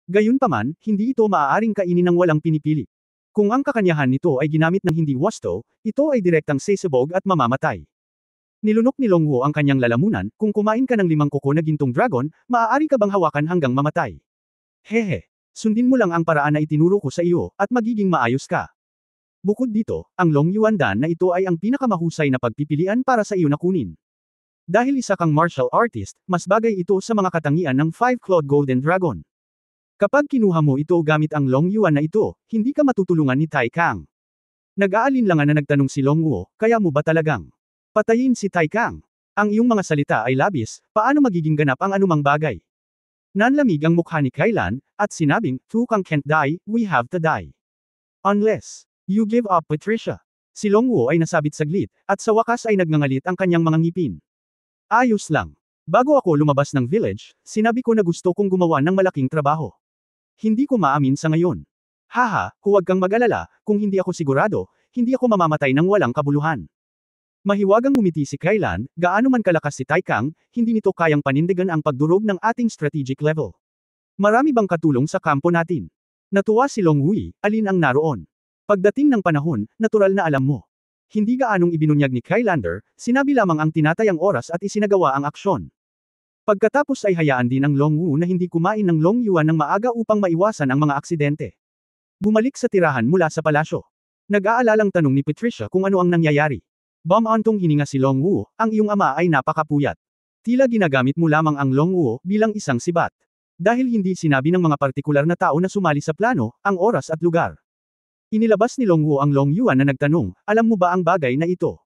Gayunpaman, hindi ito maaaring kainin ng walang pinipili. Kung ang kakanyahan nito ay ginamit ng hindi wasto, ito ay direktang sesabog at mamamatay. Nilunok ni Longwo ang kanyang lalamunan, kung kumain ka ng 5 kuko na gintong dragon, maaari ka bang hawakan hanggang mamatay? Hehe. Sundin mo lang ang paraan na itinuro ko sa iyo, at magiging maayos ka. Bukod dito, ang Long Yuan Dan na ito ay ang pinakamahusay na pagpipilian para sa iyo na kunin. Dahil isa kang martial artist, mas bagay ito sa mga katangian ng 5-clawed Golden Dragon. Kapag kinuha mo ito gamit ang Long Yuan na ito, hindi ka matutulungan ni Tai Kang. Nag-aalinlangan na nagtanong si Longwo, kaya mo ba talagang patayin si Tai Kang? Ang iyong mga salita ay labis, paano magiging ganap ang anumang bagay? Nanlamig ang mukha ni Kailan, at sinabing, Tu Kang can't die, we have to die. Unless you give up Patricia. Si Longwo ay nasabit saglit, at sa wakas ay nagngangalit ang kanyang mga ngipin. Ayos lang. Bago ako lumabas ng village, sinabi ko na gusto kong gumawa ng malaking trabaho. Hindi ko maamin sa ngayon. Haha, huwag kang mag-alala, kung hindi ako sigurado, hindi ako mamamatay ng walang kabuluhan. Mahiwagang ngumiti si Kailan, gaano man kalakas si Tai Kang, hindi nito kayang panindigan ang pagdurog ng ating strategic level. Marami bang katulong sa kampo natin? Natuwa si Longwu, alin ang naroon? Pagdating ng panahon, natural na alam mo. Hindi gaanong ibinunyag ni Kylander, sinabi lamang ang tinatayang oras at isinagawa ang aksyon. Pagkatapos ay hayaan din ang Longwu na hindi kumain ng Long Yuan ng maaga upang maiwasan ang mga aksidente. Bumalik sa tirahan mula sa palasyo. Nag-aalalang tanong ni Patricia kung ano ang nangyayari. Bumantong hininga si Longwu, ang iyong ama ay napakapuyat. Tila ginagamit mo lamang ang Longwu bilang isang sibat. Dahil hindi sinabi ng mga partikular na tao na sumali sa plano, ang oras at lugar. Inilabas ni Longwu ang Long Yuan na nagtanong, alam mo ba ang bagay na ito?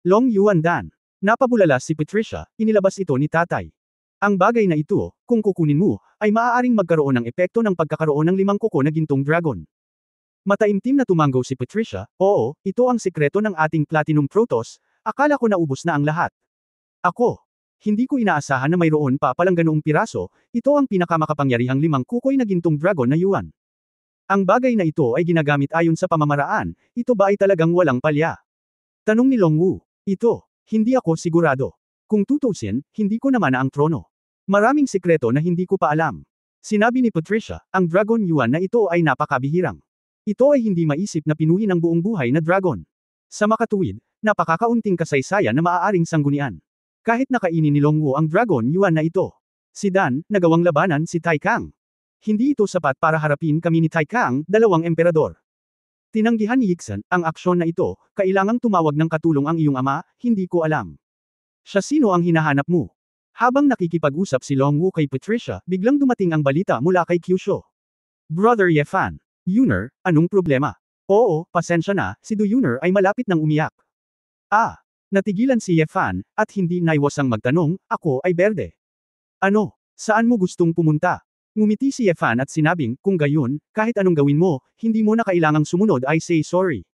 Long Yuan Dan. Napabulala si Patricia, inilabas ito ni tatay. Ang bagay na ito, kung kukunin mo, ay maaaring magkaroon ng epekto ng pagkakaroon ng 5 kuko na gintong dragon. Mataimtim na tumanggaw si Patricia, oo, ito ang sikreto ng ating Platinum Protoss, akala ko naubos na ang lahat. Ako. Hindi ko inaasahan na mayroon pa palang ganoong piraso, ito ang pinakamakapangyarihang 5 kukoy na gintong dragon na Yuan. Ang bagay na ito ay ginagamit ayon sa pamamaraan, ito ba ay talagang walang palya? Tanong ni Longwu, ito, hindi ako sigurado. Kung tutusin, hindi ko naman na ang trono. Maraming sikreto na hindi ko pa alam. Sinabi ni Patricia, ang Dragon Yuan na ito ay napakabihirang. Ito ay hindi maisip na pinuhin ang buong buhay na dragon. Sa makatuwid, napakakaunting kasaysayan na maaaring sanggunian. Kahit nakainin ni Longwu ang Dragon Yuan na ito. Si Dan, nagawang labanan si Tai Kang. Hindi ito sapat para harapin kami ni Tai Kang, dalawang emperador. Tinanggihan ni Yixan ang aksyon na ito, kailangang tumawag ng katulong ang iyong ama, hindi ko alam. Siya sino ang hinahanap mo? Habang nakikipag-usap si Long Wu kay Patricia, biglang dumating ang balita mula kay Kyusho. Brother Ye Fan. Yuner, anong problema? Oo, pasensya na, si Du Yuner ay malapit nang umiyak. Ah, natigilan si Ye Fan, at hindi naiwasang magtanong, ako ay berde. Ano? Saan mo gustong pumunta? Ngumiti si Ye Fan at sinabing, kung gayon, kahit anong gawin mo, hindi mo na kailangang sumunod I say sorry.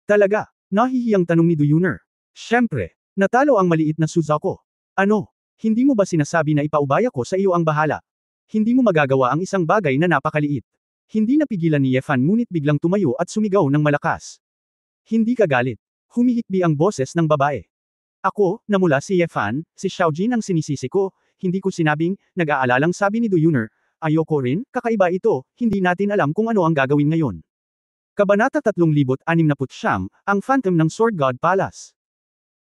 Talaga? Nahihiyang tanong ni Du Yuner. Siyempre, natalo ang maliit na Suzuko. Ano? Hindi mo ba sinasabi na ipaubaya ko sa iyo ang bahala? Hindi mo magagawa ang isang bagay na napakaliit. Hindi napigilan ni Ye Fan ngunit biglang tumayo at sumigaw ng malakas. Hindi ka galit. Humihikbi ang boses ng babae. Ako, namula si Ye Fan, si Xiaojin ang sinisisi ko, hindi ko sinabing, nag-aalalang sabi ni Du Yuner, ayoko rin, kakaiba ito, hindi natin alam kung ano ang gagawin ngayon. Kabanata 369, ang Phantom ng Sword God Palace.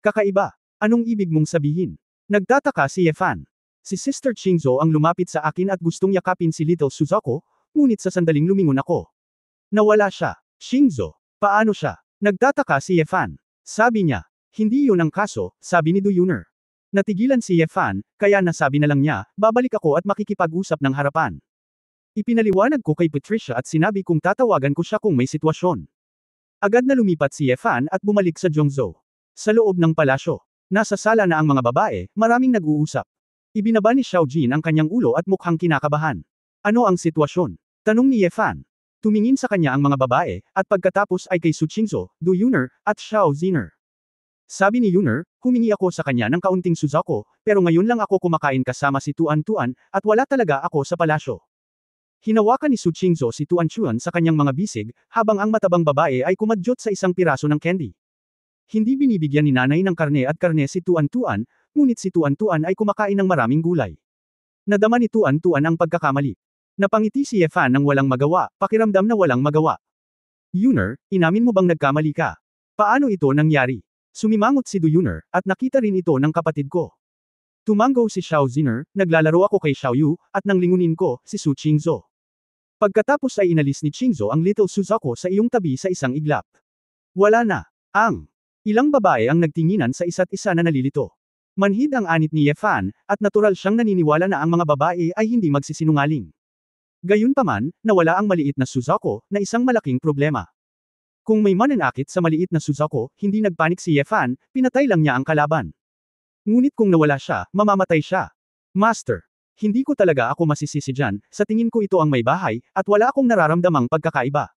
Kakaiba. Anong ibig mong sabihin? Nagtataka si Ye Fan. Si Sister Qingzhou ang lumapit sa akin at gustong yakapin si Little Suzuko, ngunit sa sandaling lumingon ako. Nawala siya. Qingzhou, paano siya? Nagtataka si Ye Fan. Sabi niya, hindi yun ang kaso, sabi ni Du Yuner. Natigilan si Ye Fan, kaya nasabi na lang niya, babalik ako at makikipag-usap ng harapan. Ipinaliwanag ko kay Patricia at sinabi kong tatawagan ko siya kung may sitwasyon. Agad na lumipat si Ye Fan at bumalik sa Zhongzhou. Sa loob ng palasyo, nasa sala na ang mga babae, maraming nag-uusap. Ibinaba ni Xiaojin ang kanyang ulo at mukhang kinakabahan. Ano ang sitwasyon? Tanong ni Ye Fan. Tumingin sa kanya ang mga babae, at pagkatapos ay kay Su Qingzhou, Du Yuner, at Xiao Ziner. Sabi ni Yuner, humingi ako sa kanya ng kaunting Suzuko, pero ngayon lang ako kumakain kasama si Tuan Tuan, at wala talaga ako sa palasyo. Hinawakan ni Su Qingzhou si Tuan Chuan sa kanyang mga bisig, habang ang matabang babae ay kumadyot sa isang piraso ng candy. Hindi binibigyan ni nanay ng karne at karne si Tuan Tuan, ngunit si Tuan Tuan ay kumakain ng maraming gulay. Nadama ni Tuan Tuan ang pagkakamali. Napangiti si Ye Fan nang walang magawa, pakiramdam na walang magawa. Yuner, inamin mo bang nagkamali ka? Paano ito nangyari? Sumimangot si Du Yuner, at nakita rin ito ng kapatid ko. Tumanggaw si Xiao Ziner, naglalaro ako kay Xiao Yu, at nang lingunin ko, si Su Qingzhou. Pagkatapos ay inalis ni Qingzhou ang Little Suzuko sa iyong tabi sa isang iglap. Wala na. Ilang babae ang nagtinginan sa isa't isa na nalilito. Manhid ang anit ni Ye Fan, at natural siyang naniniwala na ang mga babae ay hindi magsisinungaling. Gayunpaman, nawala ang maliit na Suzuko, na isang malaking problema. Kung may mananakit sa maliit na Suzuko, hindi nagpanik si Ye Fan, pinatay lang niya ang kalaban. Ngunit kung nawala siya, mamamatay siya. Master, hindi ko talaga ako masisisi dyan, sa tingin ko ito ang may bahay, at wala akong nararamdamang pagkakaiba.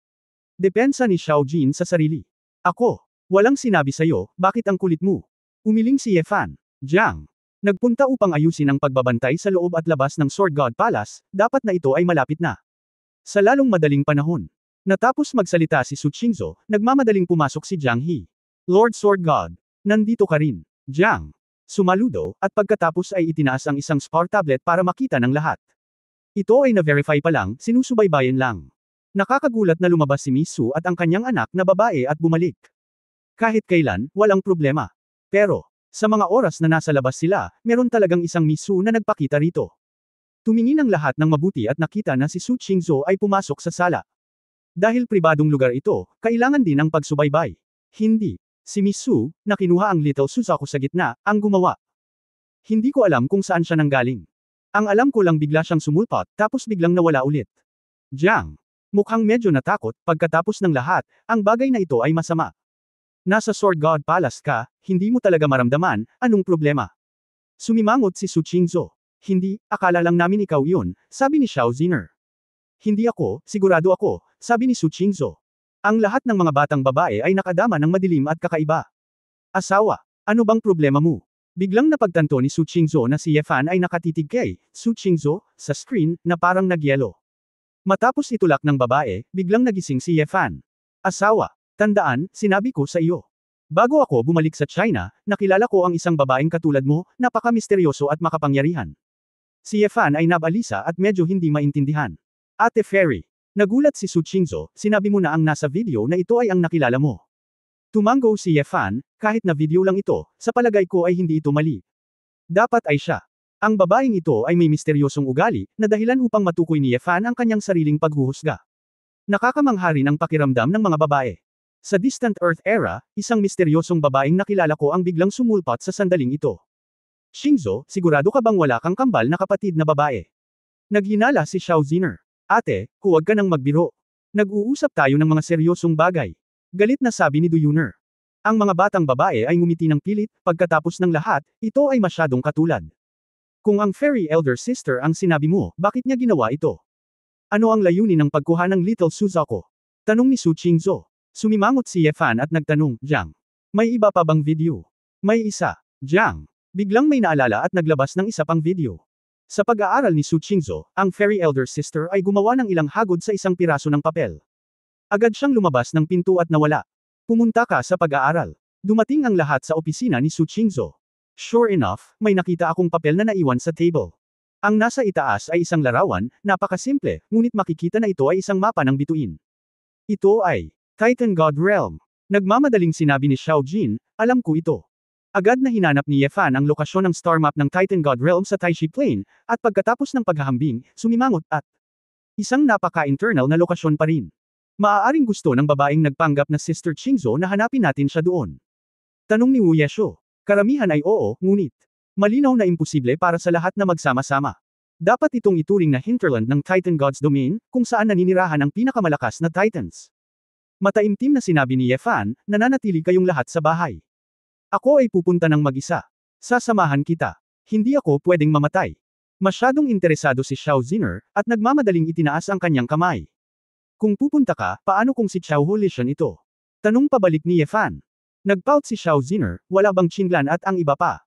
Depensa ni Xiaojin sa sarili. Ako, walang sinabi sa'yo, bakit ang kulit mo? Umiling si Ye Fan. Jiang. Nagpunta upang ayusin ang pagbabantay sa loob at labas ng Sword God Palace, dapat na ito ay malapit na. Sa lalong madaling panahon. Natapos magsalita si Su Qingzhou, nagmamadaling pumasok si Jiang He. Lord Sword God. Nandito ka rin. Jiang. Sumaludo, at pagkatapos ay itinaas ang isang spar tablet para makita ng lahat. Ito ay na-verify pa lang, sinusubaybayan lang. Nakakagulat na lumabas si Miss Su at ang kanyang anak na babae at bumalik. Kahit kailan, walang problema. Pero, sa mga oras na nasa labas sila, meron talagang isang Miss Su na nagpakita rito. Tumingin ang lahat ng mabuti at nakita na si Su Qingzhou ay pumasok sa sala. Dahil pribadong lugar ito, kailangan din ang pagsubaybay. Hindi. Si Miss Su, na kinuha ang Little Suzuko sa gitna, ang gumawa. Hindi ko alam kung saan siya nanggaling. Ang alam ko lang bigla siyang sumulpot, tapos biglang nawala ulit. Jiang. Mukhang medyo natakot, pagkatapos ng lahat, ang bagay na ito ay masama. Nasa Sword God Palace ka, hindi mo talaga maramdaman, anong problema? Sumimangot si Su Qingzhou. Hindi, akala lang namin ikaw iyon, sabi ni Xiao Ziner. Hindi ako, sigurado ako, sabi ni Su Qingzhou. Ang lahat ng mga batang babae ay nakadama ng madilim at kakaiba. Asawa, ano bang problema mo? Biglang napagtanto ni Su Qingzhou na si Ye Fan ay nakatitig kay Su Qingzhou sa screen na parang nagyelo. Matapos itulak ng babae, biglang nagising si Ye Fan. Asawa, tandaan, sinabi ko sa iyo. Bago ako bumalik sa China, nakilala ko ang isang babaeng katulad mo, napaka-misteryoso at makapangyarihan. Si Ye Fan ay nabalisa at medyo hindi maintindihan. Ate Fairy. Nagulat si Su Qingzhou, sinabi mo na ang nasa video na ito ay ang nakilala mo. Tumanggo si Ye Fan, kahit na video lang ito, sa palagay ko ay hindi ito mali. Dapat ay siya. Ang babaeng ito ay may misteryosong ugali, na dahilan upang matukoy ni Yefan ang kanyang sariling paghuhusga. Nakakamangha rin ang pakiramdam ng mga babae. Sa Distant Earth era, isang misteryosong babaeng nakilala ko ang biglang sumulpat sa sandaling ito. Shinzo, sigurado ka bang wala kang kambal na kapatid na babae? Naghinala si Xiao Ziner. Ate, huwag ka nang magbiro. Nag-uusap tayo ng mga seryosong bagay. Galit na sabi ni Duyuner. Ang mga batang babae ay ngumiti ng pilit, pagkatapos ng lahat, ito ay masyadong katulad. Kung ang fairy elder sister ang sinabi mo, bakit niya ginawa ito? Ano ang layunin ng pagkuha ng Little Suzuko? Tanong ni Su Qingzo. Sumimangot si Yefan at nagtanong, Jiang. May iba pa bang video? May isa. Jiang. Biglang may naalala at naglabas ng isa pang video. Sa pag-aaral ni Su Qingzo, ang fairy elder sister ay gumawa ng ilang hagod sa isang piraso ng papel. Agad siyang lumabas ng pinto at nawala. Pumunta ka sa pag-aaral. Dumating ang lahat sa opisina ni Su Qingzo. Sure enough, may nakita akong papel na naiwan sa table. Ang nasa itaas ay isang larawan, napakasimple, ngunit makikita na ito ay isang mapa ng bituin. Ito ay Titan God Realm. Nagmamadaling sinabi ni Xiao Jin, alam ko ito. Agad na hinanap ni Yefan ang lokasyon ng star map ng Titan God Realm sa Taishi Plain, at pagkatapos ng paghahambing, sumimangot at isang napaka-internal na lokasyon pa rin. Maaaring gusto ng babaeng nagpanggap na Sister Qingzo na hanapin natin siya doon. Tanong ni Wu Yesho. Karamihan ay oo, ngunit malinaw na imposible para sa lahat na magsama-sama. Dapat itong ituring na hinterland ng Titan God's Domain, kung saan naninirahan ang pinakamalakas na Titans. Mataimtim na sinabi ni Yefan, nananatili kayong lahat sa bahay. Ako ay pupunta ng mag-isa. Sasamahan kita. Hindi ako pwedeng mamatay. Masyadong interesado si Xiao Ziner, at nagmamadaling itinaas ang kanyang kamay. Kung pupunta ka, paano kung si Xiao Holishan ito? Tanong pabalik ni Yefan. Nagpout si Xiao Ziner, wala bang Qinglan at ang iba pa?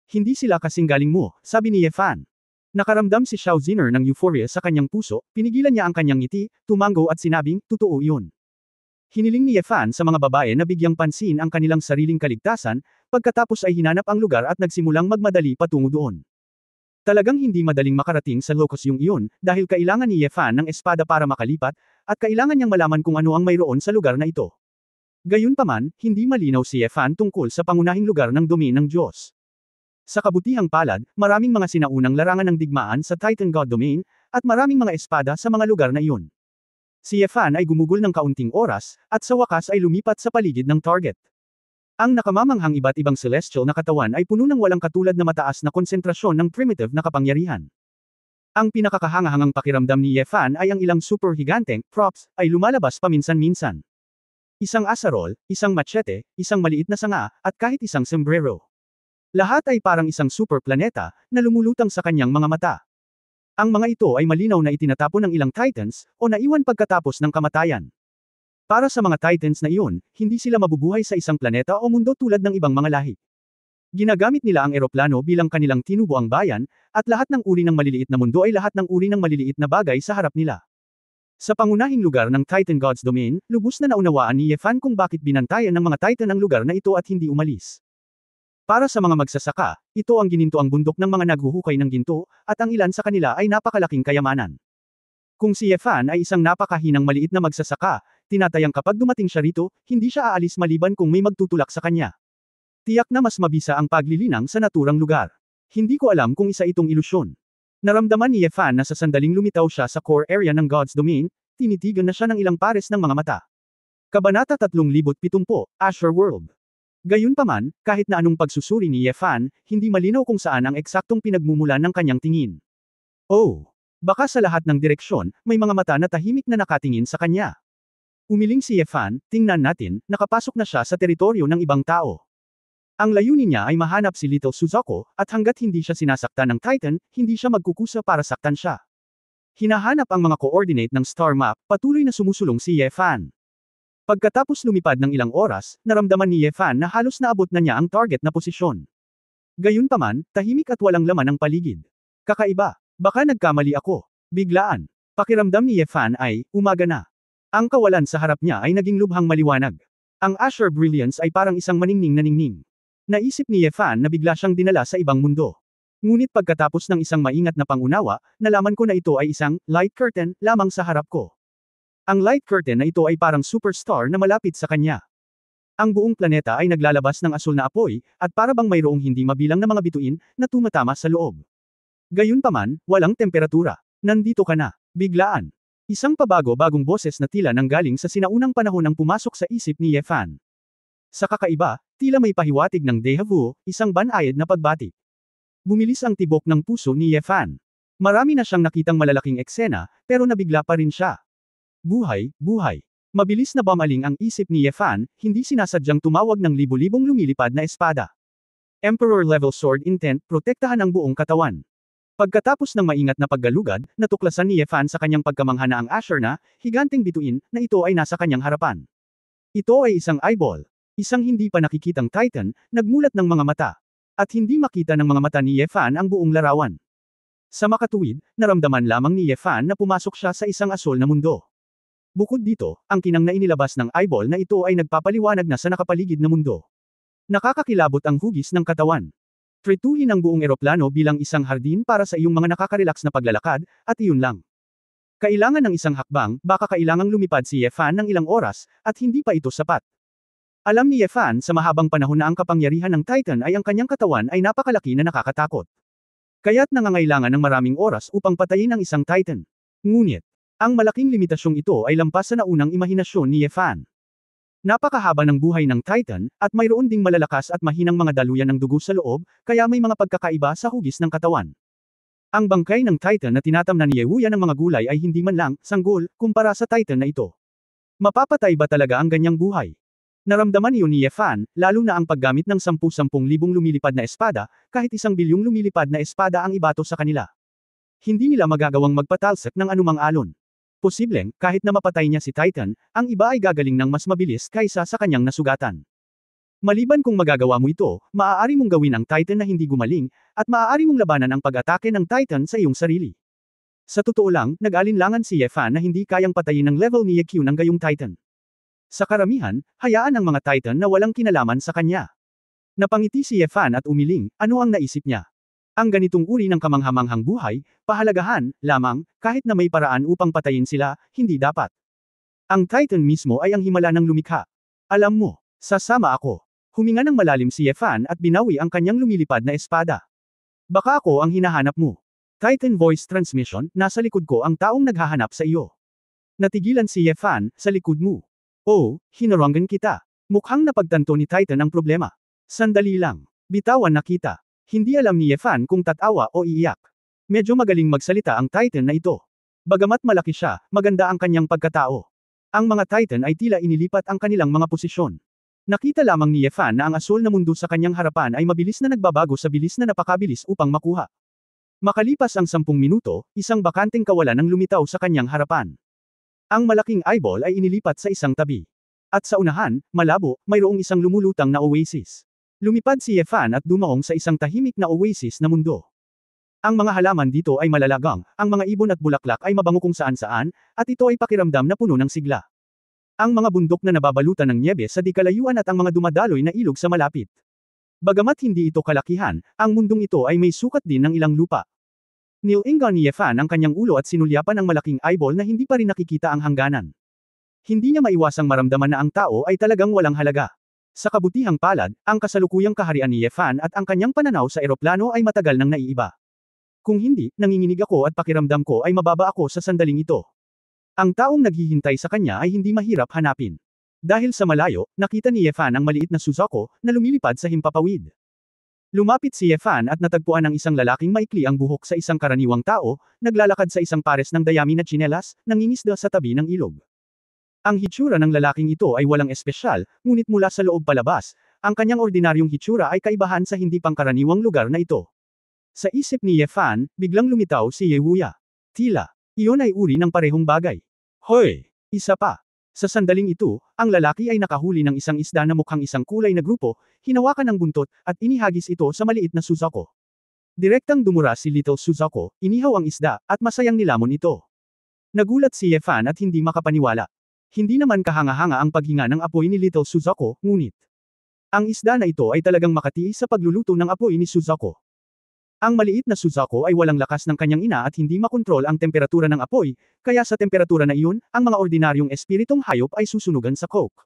Hindi sila kasing galing mo, sabi ni Yefan. Nakaramdam si Xiao Ziner ng euphoria sa kanyang puso, pinigilan niya ang kanyang ngiti, tumango at sinabing, totoo yun. Hiniling ni Yefan sa mga babae na bigyang pansin ang kanilang sariling kaligtasan, pagkatapos ay hinanap ang lugar at nagsimulang magmadali patungo doon. Talagang hindi madaling makarating sa locus yung iyon, dahil kailangan ni Yefan ng espada para makalipat, at kailangan niyang malaman kung ano ang mayroon sa lugar na ito. Gayunpaman, hindi malinaw si Yefan tungkol sa pangunahing lugar ng domain ng Diyos. Sa kabutihang palad, maraming mga sinaunang larangan ng digmaan sa Titan God Domain, at maraming mga espada sa mga lugar na iyon. Si Yefan ay gumugol ng kaunting oras, at sa wakas ay lumipat sa paligid ng target. Ang nakamamanghang iba't ibang celestial na katawan ay puno ng walang katulad na mataas na konsentrasyon ng primitive na kapangyarihan. Ang pinakakahangahangang pakiramdam ni Yefan ay ang ilang super higanteng props ay lumalabas paminsan-minsan. Isang asarol, isang machete, isang maliit na sanga, at kahit isang sombrero. Lahat ay parang isang super planeta na lumulutang sa kanyang mga mata. Ang mga ito ay malinaw na itinatapon ng ilang Titans, o naiwan pagkatapos ng kamatayan. Para sa mga Titans na iyon, hindi sila mabubuhay sa isang planeta o mundo tulad ng ibang mga lahi. Ginagamit nila ang eroplano bilang kanilang tinubuang bayan, at lahat ng uri ng maliliit na mundo ay lahat ng uri ng maliliit na bagay sa harap nila. Sa pangunahing lugar ng Titan God's Domain, lubos na naunawaan ni Yefan kung bakit binantayan ng mga Titan ang lugar na ito at hindi umalis. Para sa mga magsasaka, ito ang ginintoang bundok ng mga naghuhukay ng ginto, at ang ilan sa kanila ay napakalaking kayamanan. Kung si Yefan ay isang napakahinang maliit na magsasaka, tinatayang kapag dumating siya rito, hindi siya aalis maliban kung may magtutulak sa kanya. Tiyak na mas mabisa ang paglilinang sa naturang lugar. Hindi ko alam kung isa itong ilusyon. Naramdaman ni Yefan na sa sandaling lumitaw siya sa core area ng God's Domain, tinitigan na siya ng ilang pares ng mga mata. Kabanata 370, Azure World. Gayunpaman, kahit na anong pagsusuri ni Yefan, hindi malinaw kung saan ang eksaktong pinagmumulan ng kanyang tingin. Oh! Baka sa lahat ng direksyon, may mga mata na tahimik na nakatingin sa kanya. Umiling si Yefan, tingnan natin, nakapasok na siya sa teritoryo ng ibang tao. Ang layunin niya ay mahanap si Little Suzuko, at hanggat hindi siya sinasaktan ng Titan, hindi siya magkukusa para saktan siya. Hinahanap ang mga coordinate ng star map, patuloy na sumusulong si Yefan. Pagkatapos lumipad ng ilang oras, naramdaman ni Yefan na halos naabot na niya ang target na posisyon. Gayunpaman, tahimik at walang laman ang paligid. Kakaiba. Baka nagkamali ako. Biglaan. Pakiramdam ni Yefan ay, umaga na. Ang kawalan sa harap niya ay naging lubhang maliwanag. Ang Azure Brilliance ay parang isang maningning na ningning. Naisip ni Yefan na bigla siyang dinala sa ibang mundo. Ngunit pagkatapos ng isang maingat na pangunawa, nalaman ko na ito ay isang light curtain lamang sa harap ko. Ang light curtain na ito ay parang superstar na malapit sa kanya. Ang buong planeta ay naglalabas ng asul na apoy, at para bang mayroong hindi mabilang na mga bituin na tumatama sa loob. Gayunpaman, walang temperatura. Nandito ka na. Biglaan. Isang pabago-bagong boses na tila nanggaling sa sinaunang panahon ang pumasok sa isip ni Ye Fan. Sa kakaiba, tila may pahiwatig ng deja vu, isang banayad na pagbati. Bumilis ang tibok ng puso ni Ye Fan. Marami na siyang nakitang malalaking eksena, pero nabigla pa rin siya. Buhay, buhay. Mabilis na bamaling ang isip ni Ye Fan, hindi sinasadyang tumawag ng libu-libong lumilipad na espada. Emperor-level sword intent, protektahan ang buong katawan. Pagkatapos ng maingat na paggalugad, natuklasan ni Ye Fan sa kanyang pagkamangha na ang Asher na, higanting bituin, na ito ay nasa kanyang harapan. Ito ay isang eyeball. Isang hindi pa nakikitang titan, nagmulat ng mga mata. At hindi makita ng mga mata ni Ye Fan ang buong larawan. Sa makatuwid, naramdaman lamang ni Ye Fan na pumasok siya sa isang asol na mundo. Bukod dito, ang kinang na inilabas ng eyeball na ito ay nagpapaliwanag na sa nakapaligid na mundo. Nakakakilabot ang hugis ng katawan. Trituhin ang buong eroplano bilang isang hardin para sa iyong mga nakaka-relax na paglalakad, at iyon lang. Kailangan ng isang hakbang, baka kailangang lumipad si Ye Fan ng ilang oras, at hindi pa ito sapat. Alam ni Ye Fan sa mahabang panahon na ang kapangyarihan ng Titan ay ang kanyang katawan ay napakalaki na nakakatakot. Kaya't nangangailangan ng maraming oras upang patayin ang isang Titan. Ngunit, ang malaking limitasyong ito ay lampas sa naunang imahinasyon ni Ye Fan. Napakahaba ng buhay ng Titan, at mayroon ding malalakas at mahinang mga daluyan ng dugo sa loob, kaya may mga pagkakaiba sa hugis ng katawan. Ang bangkay ng Titan na tinatamnan ni Ye Wuya ng mga gulay ay hindi man lang sanggol kumpara sa Titan na ito. Mapapatay ba talaga ang ganyang buhay? Naramdaman iyon ni Ye Fan, lalo na ang paggamit ng 10,000 libong lumilipad na espada, kahit 1 bilyong lumilipad na espada ang ibato sa kanila. Hindi nila magagawang magpatalsak ng anumang alon. Posibleng, kahit na mapatay niya si Titan, ang iba ay gagaling ng mas mabilis kaysa sa kanyang nasugatan. Maliban kung magagawa mo ito, maaari mong gawin ang Titan na hindi gumaling, at maaari mong labanan ang pag-atake ng Titan sa iyong sarili. Sa totoo lang, nag-alinlangan si Ye Fan na hindi kayang patayin ng level ni Ye Q ng gayong Titan. Sa karamihan, hayaan ang mga Titan na walang kinalaman sa kanya. Napangiti si Ye Fan at umiling, ano ang naisip niya? Ang ganitong uri ng kamanghamanghang buhay, pahalagahan, lamang, kahit na may paraan upang patayin sila, hindi dapat. Ang Titan mismo ay ang himala ng lumikha. Alam mo, sasama ako. Huminga ng malalim si Ye Fan at binawi ang kanyang lumilipad na espada. Baka ako ang hinahanap mo. Titan voice transmission, nasa likod ko ang taong naghahanap sa iyo. Natigilan si Ye Fan, sa likod mo. Oh, hinarangan kita. Mukhang napagtanto ni Titan ang problema. Sandali lang. Bitawan na kita. Hindi alam ni Ye Fan kung tatawa o iiyak. Medyo magaling magsalita ang Titan na ito. Bagamat malaki siya, maganda ang kanyang pagkatao. Ang mga Titan ay tila inilipat ang kanilang mga posisyon. Nakita lamang ni Ye Fan na ang asol na mundo sa kanyang harapan ay mabilis na nagbabago sa bilis na napakabilis upang makuha. Makalipas ang 10 minuto, isang bakanteng kawalan ang lumitaw sa kanyang harapan. Ang malaking eyeball ay inilipat sa isang tabi. At sa unahan, malabo, mayroong isang lumulutang na oasis. Lumipad si Ye Fan at dumaong sa isang tahimik na oasis na mundo. Ang mga halaman dito ay malalagang, ang mga ibon at bulaklak ay mabango kung saan-saan, at ito ay pakiramdam na puno ng sigla. Ang mga bundok na nababalutan ng nyebe sa di kalayuan at ang mga dumadaloy na ilog sa malapit. Bagamat hindi ito kalakihan, ang mundong ito ay may sukat din ng ilang lupa. Nilingan ni Ye Fan ang kanyang ulo at sinulyapan ang malaking eyeball na hindi pa rin nakikita ang hangganan. Hindi niya maiwasang maramdaman na ang tao ay talagang walang halaga. Sa kabutihang palad, ang kasalukuyang kaharian ni Ye Fan at ang kanyang pananaw sa eroplano ay matagal nang naiiba. Kung hindi, nanginginig ako at pakiramdam ko ay mababa ako sa sandaling ito. Ang taong naghihintay sa kanya ay hindi mahirap hanapin. Dahil sa malayo, nakita ni Ye Fan ang maliit na Suzaku, na lumilipad sa himpapawid. Lumapit si Ye Fan at natagpuan ang isang lalaking maikli ang buhok sa isang karaniwang tao, naglalakad sa isang pares ng dayami na tsinelas, nangingisda sa tabi ng ilog. Ang hitsura ng lalaking ito ay walang espesyal, ngunit mula sa loob palabas, ang kanyang ordinaryong hitsura ay kaibahan sa hindi pangkaraniwang lugar na ito. Sa isip ni Ye Fan, biglang lumitaw si Ye Wuya. Tila, iyon ay uri ng parehong bagay. Hoy! Isa pa. Sa sandaling ito, ang lalaki ay nakahuli ng isang isda na mukhang isang kulay na grupo, hinawakan ng buntot, at inihagis ito sa maliit na Suzaku. Direktang dumura si Little Suzaku, inihaw ang isda, at masayang nilamon ito. Nagulat si Ye Fan at hindi makapaniwala. Hindi naman kahanga-hanga ang paghinga ng apoy ni Little Suzaku, ngunit ang isda na ito ay talagang makatiis sa pagluluto ng apoy ni Suzaku. Ang maliit na Suzaku ay walang lakas ng kanyang ina at hindi makontrol ang temperatura ng apoy, kaya sa temperatura na iyon, ang mga ordinaryong espiritong hayop ay susunugan sa coke.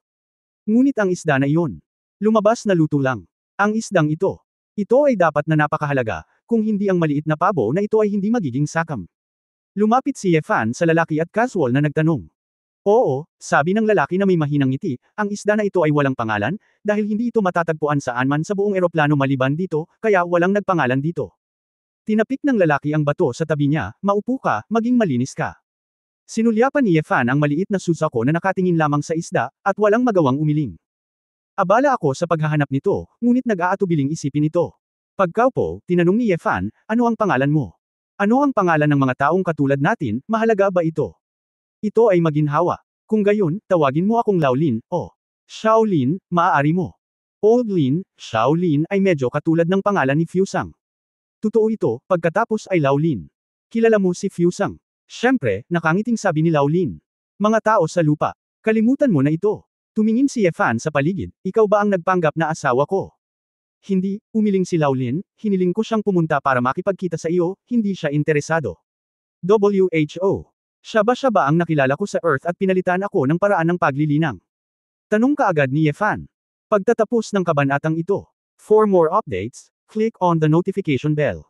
Ngunit ang isda na iyon, lumabas na luto lang. Ang isdang ito, Ito ay dapat na napakahalaga, kung hindi ang maliit na pabo na ito ay hindi magiging sakam. Lumapit si Yefan sa lalaki at casual na nagtanong. Oo, sabi ng lalaki na may mahinang ngiti, ang isda na ito ay walang pangalan, dahil hindi ito matatagpuan saan man sa buong eroplano maliban dito, kaya walang nagpangalan dito. Tinapik ng lalaki ang bato sa tabi niya, maupo ka, maging malinis ka. Sinulyapan ni Yefan ang maliit na susako na nakatingin lamang sa isda, at walang magawang umiling. Abala ako sa paghahanap nito, ngunit nag-aatubiling isipin ito. Pagkaupo, tinanong ni Yefan, ano ang pangalan mo? Ano ang pangalan ng mga taong katulad natin, mahalaga ba ito? Ito ay maginhawa. Kung gayon, tawagin mo akong Laolin, o Shaolin, maaari mo. Old Lin, Shaolin ay medyo katulad ng pangalan ni Fusang. Totoo ito, pagkatapos ay Laolin. Kilala mo si Fusang. Siyempre, nakangiting sabi ni Laolin. Mga tao sa lupa. Kalimutan mo na ito. Tumingin si Yefan sa paligid, ikaw ba ang nagpanggap na asawa ko? Hindi, umiling si Laolin, hiniling ko siyang pumunta para makipagkita sa iyo, hindi siya interesado. WHO. Siya ba ang nakilala ko sa Earth at pinalitan ako ng paraan ng paglilinang? Tanong kaagad ni Yefan. Pagtatapos ng kabanatang ito. For more updates, click on the notification bell.